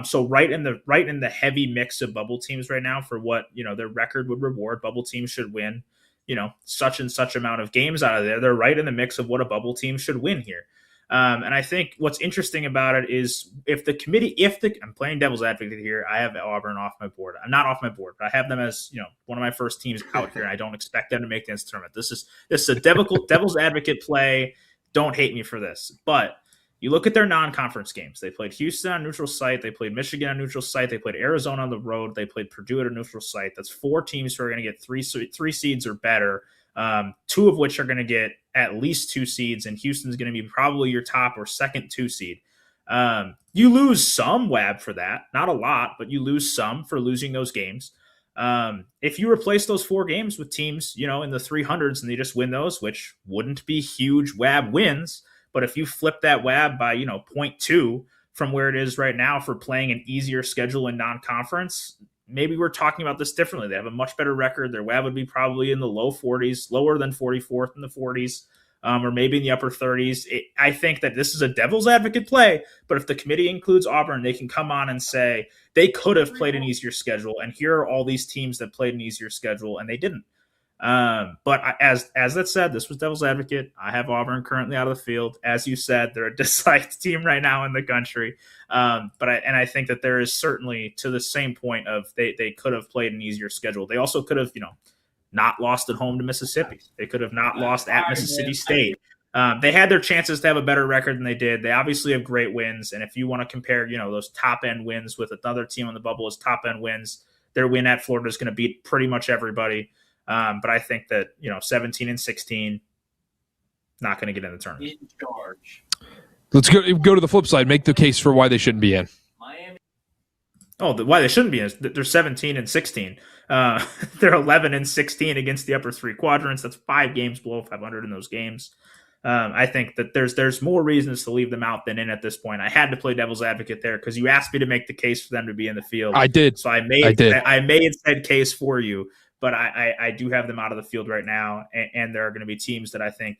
So right in the heavy mix of bubble teams right now for what, their record would reward. Bubble teams should win, such and such amount of games out of there. They're right in the mix of what a bubble team should win here. And I think what's interesting about it is I'm playing devil's advocate here. I have Auburn off my board. I'm not off my board, but I have them as, one of my first teams out here. And I don't expect them to make the NCAA tournament. This is a devil's advocate play. Don't hate me for this, but you look at their non-conference games. They played Houston on a neutral site. They played Michigan on a neutral site. They played Arizona on the road. They played Purdue at a neutral site. That's 4 teams who are going to get three seeds or better, 2 of which are going to get at least 2 seeds, and Houston's going to be probably your top or second 2 seed. You lose some WAB for that. Not a lot, but you lose some for losing those games. If you replace those 4 games with teams, in the 300s and they just win those, which wouldn't be huge WAB wins, but if you flip that WAB by, 0.2 from where it is right now for playing an easier schedule in non-conference, maybe we're talking about this differently. They have a much better record. Their WAB would be probably in the low 40s, lower than 44th in the 40s, or maybe in the upper 30s. I think that this is a devil's advocate play, but if the committee includes Auburn, they can come on and say they could have played an easier schedule, and here are all these teams that played an easier schedule, and they didn't. But as that said, this was devil's advocate. I have Auburn currently out of the field. As you said, they're a disliked team right now in the country. But I think that there is certainly to the same point of they could have played an easier schedule. They also could have, not lost at home to Mississippi. They could have not lost at Mississippi State. They had their chances to have a better record than they did. They obviously have great wins. And if you want to compare, those top end wins with another team on the bubble as top end wins, their win at Florida is going to beat pretty much everybody. But I think that, 17 and 16, not going to get in the tournament. In charge. Let's go to the flip side. Make the case for why they shouldn't be in. Miami. Why they shouldn't be in is they're 17 and 16. They're 11 and 16 against the upper 3 quadrants. That's 5 games below 500 in those games. I think that there's more reasons to leave them out than in at this point. I had to play devil's advocate there because you asked me to make the case for them to be in the field. I did. So I made said case for you. But I do have them out of the field right now, and there are going to be teams that I think,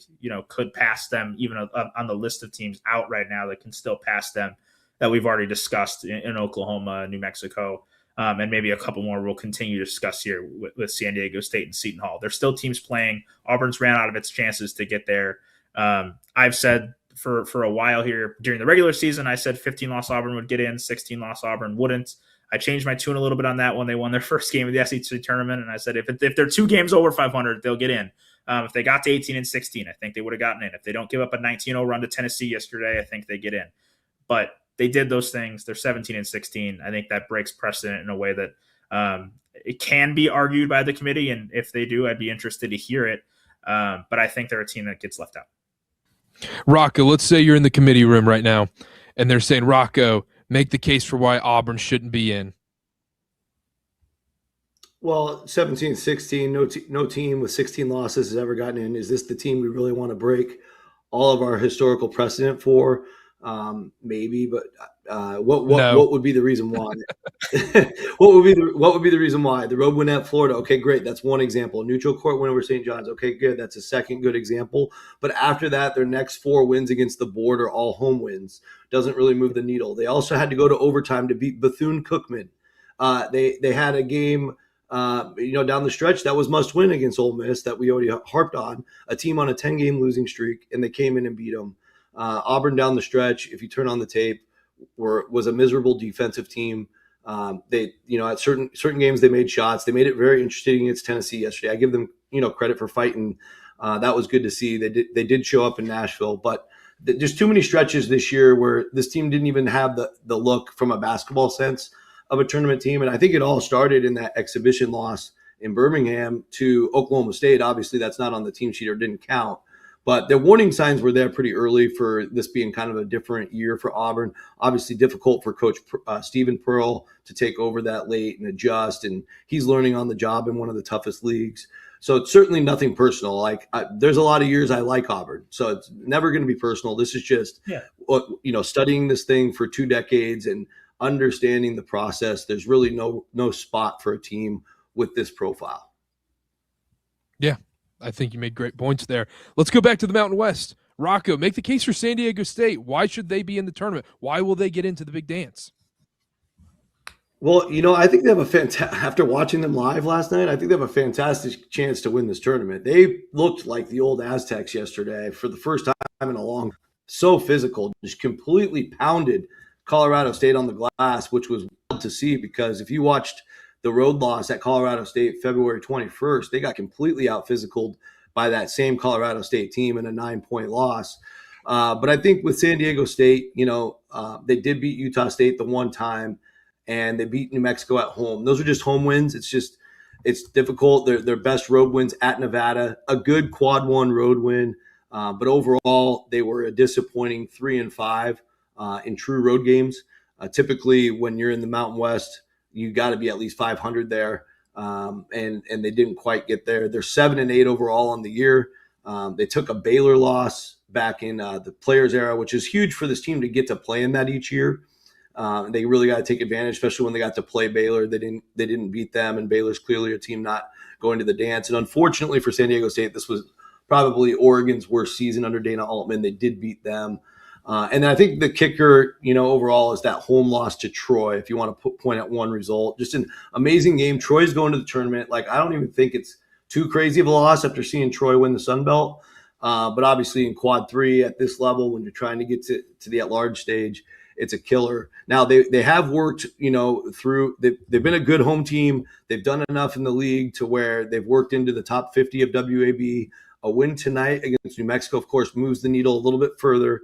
could pass them, even on the list of teams out right now that can still pass them that we've already discussed in Oklahoma, New Mexico, and maybe a couple more we'll continue to discuss here with San Diego State and Seton Hall. There's still teams playing. Auburn's ran out of its chances to get there. I've said for a while here during the regular season, I said 15-loss Auburn would get in, 16-loss Auburn wouldn't. I changed my tune a little bit on that when they won their first game of the SEC tournament, and I said if they're 2 games over 500, they'll get in. If they got to 18 and 16, I think they would have gotten in. If they don't give up a 19-0 run to Tennessee yesterday, I think they get in. But they did those things. They're 17 and 16. I think that breaks precedent in a way that it can be argued by the committee, and if they do, I'd be interested to hear it. But I think they're a team that gets left out. Rocco, let's say you're in the committee room right now, and they're saying, Rocco, make the case for why Auburn shouldn't be in. Well, 17-16, no team with 16 losses has ever gotten in. Is this the team we really want to break all of our historical precedent for? Maybe, but what would be the reason why? What would be the reason why? The road win at Florida. Okay, great. That's one example. Neutral court win over St. John's. Okay, good. That's a second good example. But after that, their next 4 wins against the board are all home wins. Doesn't really move the needle. They also had to go to overtime to beat Bethune-Cookman. They had a game down the stretch that was must win against Ole Miss that we already harped on, a team on a 10-game losing streak, and they came in and beat them. Auburn down the stretch, if you turn on the tape, was a miserable defensive team. They, at certain games they made shots. They made it very interesting against Tennessee yesterday. I give them, credit for fighting. That was good to see. They did show up in Nashville, but there's too many stretches this year where this team didn't even have the look from a basketball sense of a tournament team. And I think it all started in that exhibition loss in Birmingham to Oklahoma State. Obviously, that's not on the team sheet or didn't count. But the warning signs were there pretty early for this being kind of a different year for Auburn. Obviously difficult for Coach Stephen Pearl to take over that late and adjust. And he's learning on the job in one of the toughest leagues. So it's certainly nothing personal. There's a lot of years I like Auburn. So it's never going to be personal. This is just, studying this thing for 2 decades and understanding the process. There's really no spot for a team with this profile. Yeah. I think you made great points there. Let's go back to the Mountain West. Rocco, make the case for San Diego State. Why should they be in the tournament? Why will they get into the big dance? Well, I think they have after watching them live last night, I think they have a fantastic chance to win this tournament. They looked like the old Aztecs yesterday for the first time in a long, so physical, just completely pounded Colorado State on the glass, which was wild to see because if you watched the road loss at Colorado State February 21st, they got completely out-physicaled by that same Colorado State team in a 9-point loss. But I think with San Diego State, they did beat Utah State the one time, and they beat New Mexico at home. Those are just home wins. It's difficult. Their best road wins at Nevada, a good quad 1 road win. But overall, they were a disappointing 3-5 in true road games. Typically, when you're in the Mountain West, you got to be at least 500 there, and they didn't quite get there. They're 7-8 overall on the year. They took a Baylor loss back in the Players era, which is huge for this team to get to play in that each year. They really got to take advantage, especially when they got to play Baylor. They didn't beat them, and Baylor's clearly a team not going to the dance. And unfortunately for San Diego State, this was probably Oregon's worst season under Dana Altman. They did beat them. And I think the kicker, overall is that home loss to Troy. If you want to point at one result, just an amazing game. Troy's going to the tournament. I don't even think it's too crazy of a loss after seeing Troy win the Sun Belt. But obviously in quad 3 at this level, when you're trying to get to the at-large stage, it's a killer. Now they have worked, through. They've been a good home team. They've done enough in the league to where they've worked into the top 50 of WAB. A win tonight against New Mexico, of course, moves the needle a little bit further.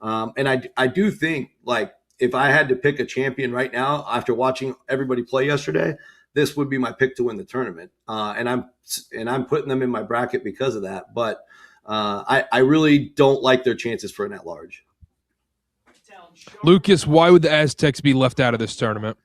And I do think, if I had to pick a champion right now after watching everybody play yesterday, this would be my pick to win the tournament. And I'm putting them in my bracket because of that. But I really don't like their chances for an at-large. Lucas, why would the Aztecs be left out of this tournament?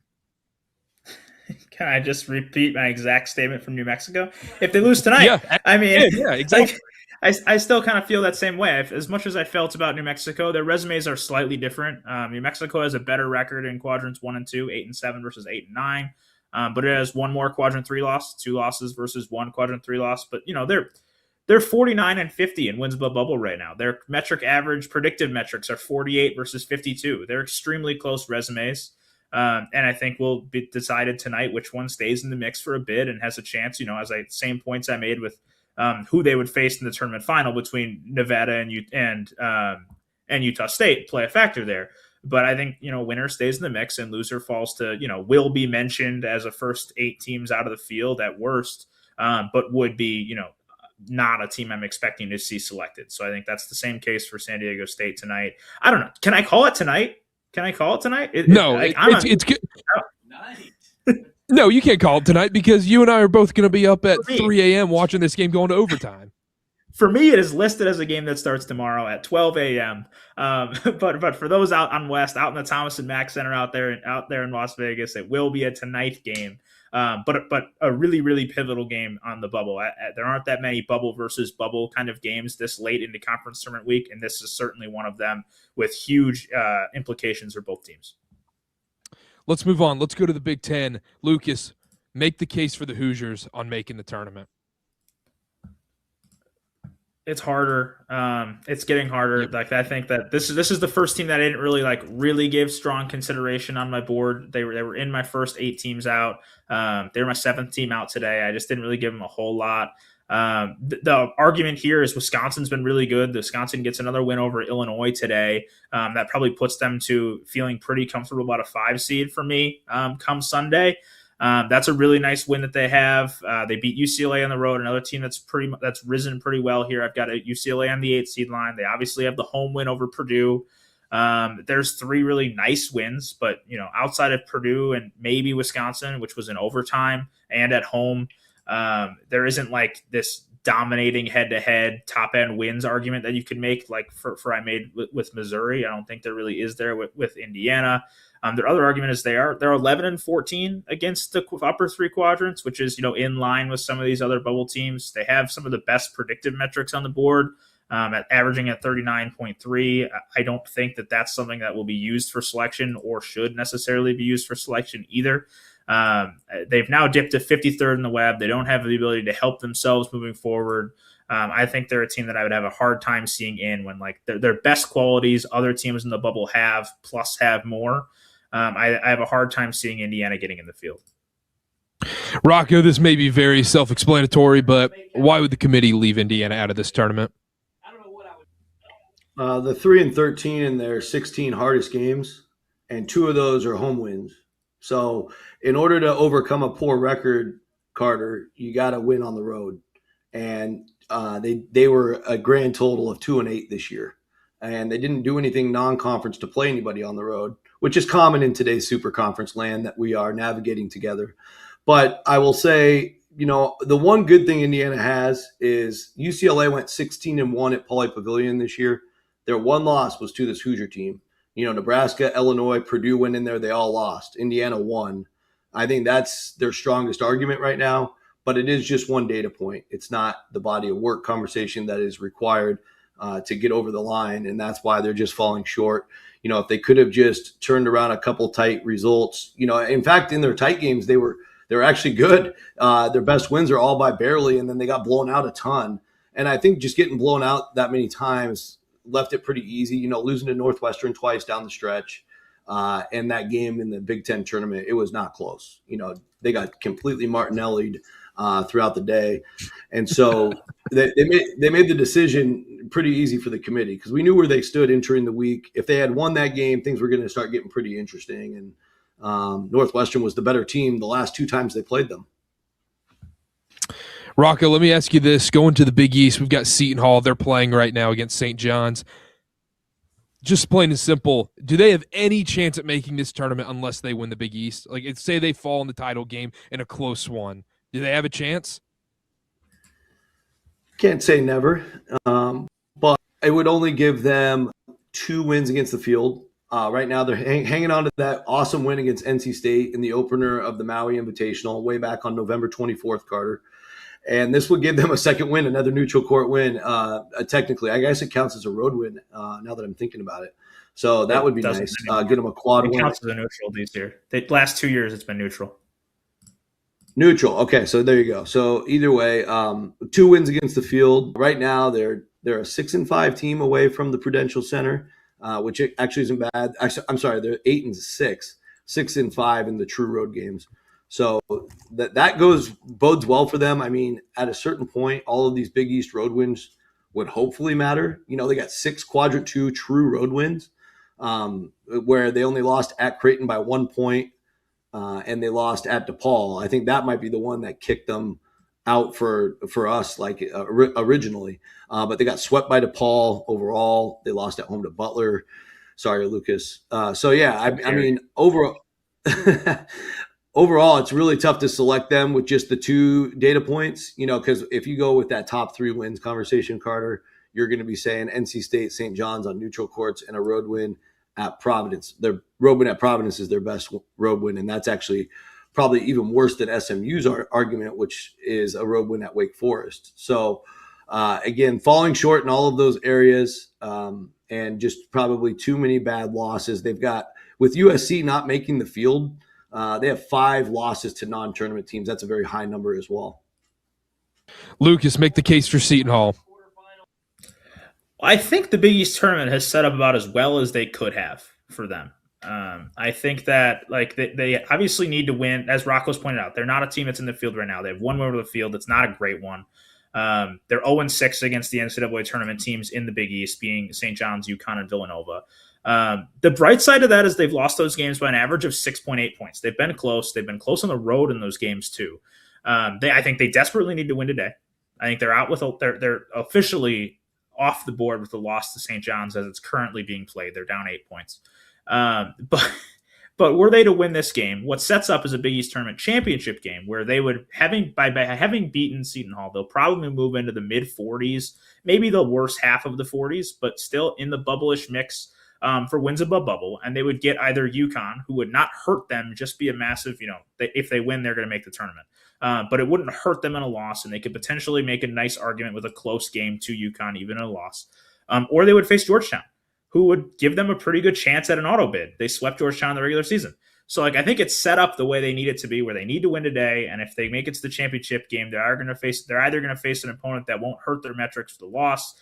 Can I just repeat my exact statement from New Mexico? If they lose tonight, yeah, exactly. I still kind of feel that same way. As much as I felt about New Mexico, their resumes are slightly different. New Mexico has a better record in quadrants 1 and 2, 8-7 versus 8-9. But it has one more quadrant 3 loss, 2 losses versus 1 quadrant 3 loss. But they're 49-50 in wins above bubble right now. Their metric average predictive metrics are 48 versus 52. They're extremely close resumes. And I think will be decided tonight which one stays in the mix for a bid and has a chance, same points I made with who they would face in the tournament final between Nevada and Utah State play a factor there. But I think, winner stays in the mix and loser falls to, will be mentioned as a first 8 teams out of the field at worst, but would be, not a team I'm expecting to see selected. So I think that's the same case for San Diego State tonight. I don't know. Can I call it tonight? No, it's good. No, you can't call it tonight because you and I are both going to be up at 3 a.m. watching this game going to overtime. For me, it is listed as a game that starts tomorrow at 12 a.m. But for those out on West, out in the Thomas and Mack Center out there in Las Vegas, it will be a tonight game. But a really, really pivotal game on the bubble. There aren't that many bubble versus bubble kind of games this late into conference tournament week, and this is certainly one of them with huge implications for both teams. Let's move on. Let's go to the Big Ten. Lucas, make the case for the Hoosiers on making the tournament. It's harder. It's getting harder. Yep. I think that this is the first team that I didn't really give strong consideration on my board. They were in my first 8 teams out. They were my 7th team out today. I just didn't really give them a whole lot. The argument here is Wisconsin's been really good. Wisconsin gets another win over Illinois today. That probably puts them to feeling pretty comfortable about a 5 seed for me come Sunday. That's a really nice win that they have. They beat UCLA on the road, another team that's risen pretty well here. I've got a UCLA on the 8 seed line. They obviously have the home win over Purdue. There's 3 really nice wins, but outside of Purdue and maybe Wisconsin, which was in overtime and at home, there isn't like this dominating head-to-head top-end wins argument that you could make like for I made with Missouri. I don't think there really is there with Indiana. Their other argument is they're 11-14 against the upper 3 quadrants, which is in line with some of these other bubble teams. They have some of the best predictive metrics on the board, averaging at 39.3. I don't think that that's something that will be used for selection or should necessarily be used for selection either. They've now dipped to 53rd in the web. They don't have the ability to help themselves moving forward. I think they're a team that I would have a hard time seeing in when like their best qualities other teams in the bubble have plus have more. I have a hard time seeing Indiana getting in the field. Rocco, this may be very self-explanatory, but why would the committee leave Indiana out of this tournament? The 3-13 in their 16 hardest games, and 2 of those are home wins. So in order to overcome a poor record, Carter, you got to win on the road. And they were a grand total of 2-8 this year. And they didn't do anything non-conference to play anybody on the road, which is common in today's super conference land that we are navigating together. But I will say, the one good thing Indiana has is UCLA went 16-1 at Pauley Pavilion this year. Their one loss was to this Hoosier team. Nebraska, Illinois, Purdue went in there. They all lost. Indiana won. I think that's their strongest argument right now, but it is just one data point. It's not the body of work conversation that is required to get over the line, and that's why they're just falling short. If they could have just turned around a couple tight results, in fact, in their tight games, they're actually good. Their best wins are all by barely, and then they got blown out a ton. And I think just getting blown out that many times left it pretty easy, losing to Northwestern twice down the stretch. And that game in the Big Ten tournament, it was not close. They got completely Martinelli'd throughout the day. And so they made the decision pretty easy for the committee because we knew where they stood entering the week. If they had won that game, things were going to start getting pretty interesting. And Northwestern was the better team the last 2 times they played them. Rocco, let me ask you this. Going to the Big East, we've got Seton Hall. They're playing right now against St. John's. Just plain and simple, do they have any chance at making this tournament unless they win the Big East? Like, say they fall in the title game in a close one. Do they have a chance? Can't say never, but it would only give them 2 wins against the field. Right now, they're hanging on to that awesome win against NC State in the opener of the Maui Invitational way back on November 24th, Carter. And this would give them a second win, another neutral court win. Technically, I guess it counts as a road win now that I'm thinking about it. So that would be nice. Get them a quad win. It counts as a neutral this year. The last 2 years, it's been neutral. Neutral. Okay, so there you go. So either way, 2 wins against the field. Right now, they're a 6-5 team away from the Prudential Center, which actually isn't bad. Actually, I'm sorry, they're 8-6, 6-5 in the true road games. So that bodes well for them. I mean, at a certain point, all of these Big East road wins would hopefully matter. They got 6 quadrant 2 true road wins, where they only lost at Creighton by 1 point, and they lost at DePaul. I think that might be the one that kicked them out for us, like originally. But they got swept by DePaul overall. They lost at home to Butler. Sorry, Lucas. So yeah, I mean, overall. Overall, it's really tough to select them with just the 2 data points, because if you go with that top 3 wins conversation, Carter, you're going to be saying NC State, St. John's on neutral courts, and a road win at Providence. Their road win at Providence is their best road win, and that's actually probably even worse than SMU's argument, which is a road win at Wake Forest. So, again, falling short in all of those areas, and just probably too many bad losses. They've got, with USC not making the field, they have 5 losses to non-tournament teams. That's a very high number as well. Lucas, make the case for Seton Hall. I think the Big East tournament has set up about as well as they could have for them. I think that they obviously need to win. As Rocco's pointed out, they're not a team that's in the field right now. They have 1 win over the field. It's not a great one. They're 0-6 against the NCAA tournament teams in the Big East, being St. John's, UConn, and Villanova. The bright side of that is they've lost those games by an average of 6.8 points. They've been close. They've been close on the road in those games too. I think they desperately need to win today. I think they're out with they're officially off the board with the loss to St. John's as it's currently being played. They're down 8 points. But were they to win this game, what sets up is a Big East tournament championship game where they would, by having beaten Seton Hall, they'll probably move into the mid 40s, maybe the worst half of the 40s, but still in the bubble-ish mix for wins above bubble. And they would get either UConn, who would not hurt them, just be a massive, if they win, they're going to make the tournament. But it wouldn't hurt them in a loss, and they could potentially make a nice argument with a close game to UConn, even in a loss. Or they would face Georgetown, who would give them a pretty good chance at an auto bid. They swept Georgetown in the regular season. So I think it's set up the way they need it to be, where they need to win today. And if they make it to the championship game, they're either going to face an opponent that won't hurt their metrics for the loss,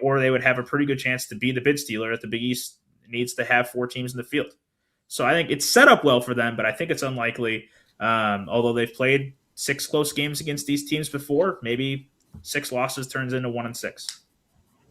or they would have a pretty good chance to be the bid stealer if the Big East needs to have 4 teams in the field. So I think it's set up well for them, but I think it's unlikely. Although they've played 6 close games against these teams before, maybe 6 losses turns into 1-6.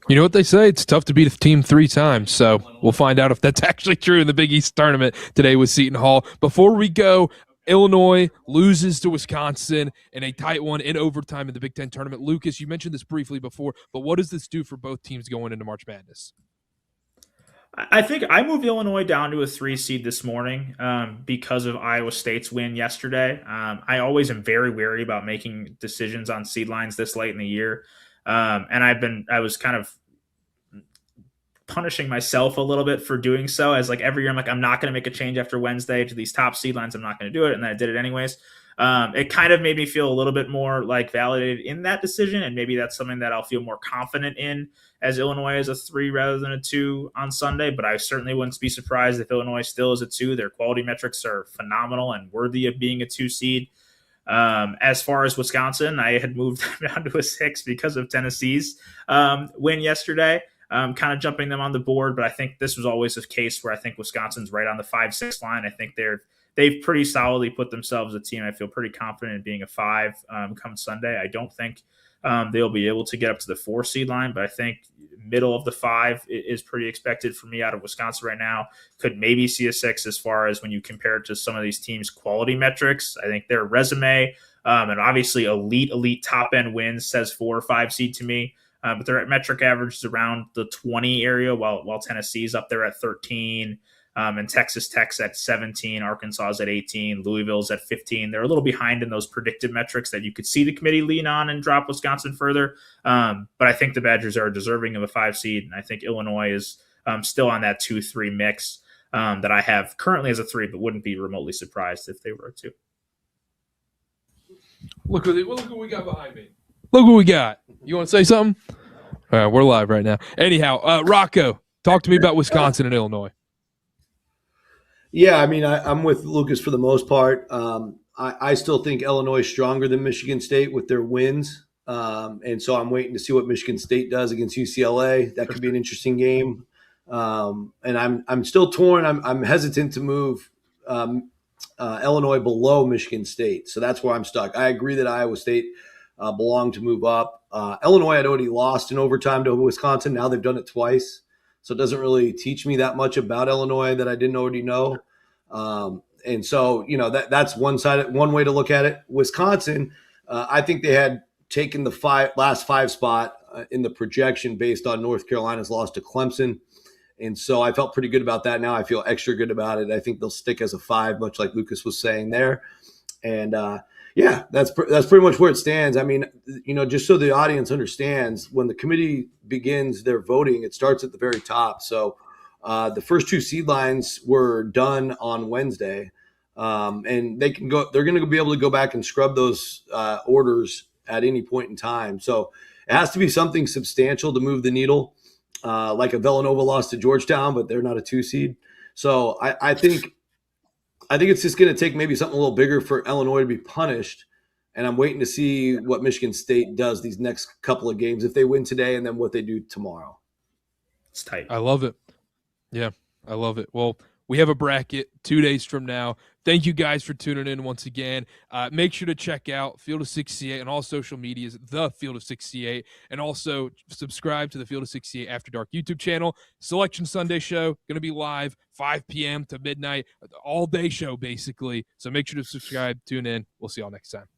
You know what they say? It's tough to beat a team 3 times. So we'll find out if that's actually true in the Big East tournament today with Seton Hall. Before we go, Illinois loses to Wisconsin in a tight one in overtime in the Big Ten tournament. Lucas, you mentioned this briefly before, but what does this do for both teams going into March Madness? I think I moved Illinois down to a 3 seed this morning because of Iowa State's win yesterday. I always am very wary about making decisions on seed lines this late in the year. And I was kind of punishing myself a little bit for doing so, as like every year I'm not going to make a change after Wednesday to these top seed lines. I'm not going to do it. And then I did it anyways. It kind of made me feel a little bit more like validated in that decision. And maybe that's something that I'll feel more confident in as Illinois is a 3 rather than a 2 on Sunday. But I certainly wouldn't be surprised if Illinois still is a 2. Their quality metrics are phenomenal and worthy of being a 2 seed. As far as Wisconsin, I had moved them down to a 6 because of Tennessee's win yesterday, kind of jumping them on the board. But I think this was always a case where I think Wisconsin's right on the 5-6 line. I think they've pretty solidly put themselves a team. I feel pretty confident in being a 5 come Sunday. I don't think they'll be able to get up to the 4 seed line, but I think middle of the 5 is pretty expected for me out of Wisconsin right now. Could maybe see a 6 as far as when you compare it to some of these teams' quality metrics. I think their resume and obviously elite top end wins says 4 or 5 seed to me, but their metric average is around the 20 area, while Tennessee's up there at 13. And Texas Tech's at 17, Arkansas's at 18, Louisville's at 15. They're a little behind in those predictive metrics that you could see the committee lean on and drop Wisconsin further. But I think the Badgers are deserving of a 5 seed, and I think Illinois is still on that 2-3 mix that I have currently as a 3, but wouldn't be remotely surprised if they were a 2. Look what we got behind me. Look what we got. You want to say something? All right, we're live right now. Anyhow, Rocco, talk to me about Wisconsin and Illinois. Yeah, I mean, I'm with Lucas for the most part. I still think Illinois is stronger than Michigan State with their wins. And so I'm waiting to see what Michigan State does against UCLA. That could be an interesting game. And I'm still torn. I'm hesitant to move Illinois below Michigan State. So that's where I'm stuck. I agree that Iowa State belonged to move up. Illinois had already lost in overtime to Wisconsin. Now they've done it twice. So it doesn't really teach me that much about Illinois that I didn't already know. And so, that's one way to look at it. Wisconsin, I think they had taken the last 5 spot in the projection based on North Carolina's loss to Clemson. And so I felt pretty good about that. Now I feel extra good about it. I think they'll stick as a 5, much like Lucas was saying there. And that's pretty much where it stands. I mean, just so the audience understands, when the committee begins their voting, it starts at the very top. So the first 2 seed lines were done on Wednesday, and they're going to be able to go back and scrub those orders at any point in time. So it has to be something substantial to move the needle, like a Villanova loss to Georgetown, but they're not a 2 seed. So I think it's just going to take maybe something a little bigger for Illinois to be punished. And I'm waiting to see what Michigan State does these next couple of games, if they win today and then what they do tomorrow. It's tight. I love it. Yeah, I love it. Well, We have a bracket 2 days from now. Thank you guys for tuning in once again. Make sure to check out Field of 68 on all social medias, The Field of 68, and also subscribe to the Field of 68 After Dark YouTube channel. Selection Sunday show, going to be live 5 p.m. to midnight, all-day show basically. So make sure to subscribe, tune in. We'll see y'all next time.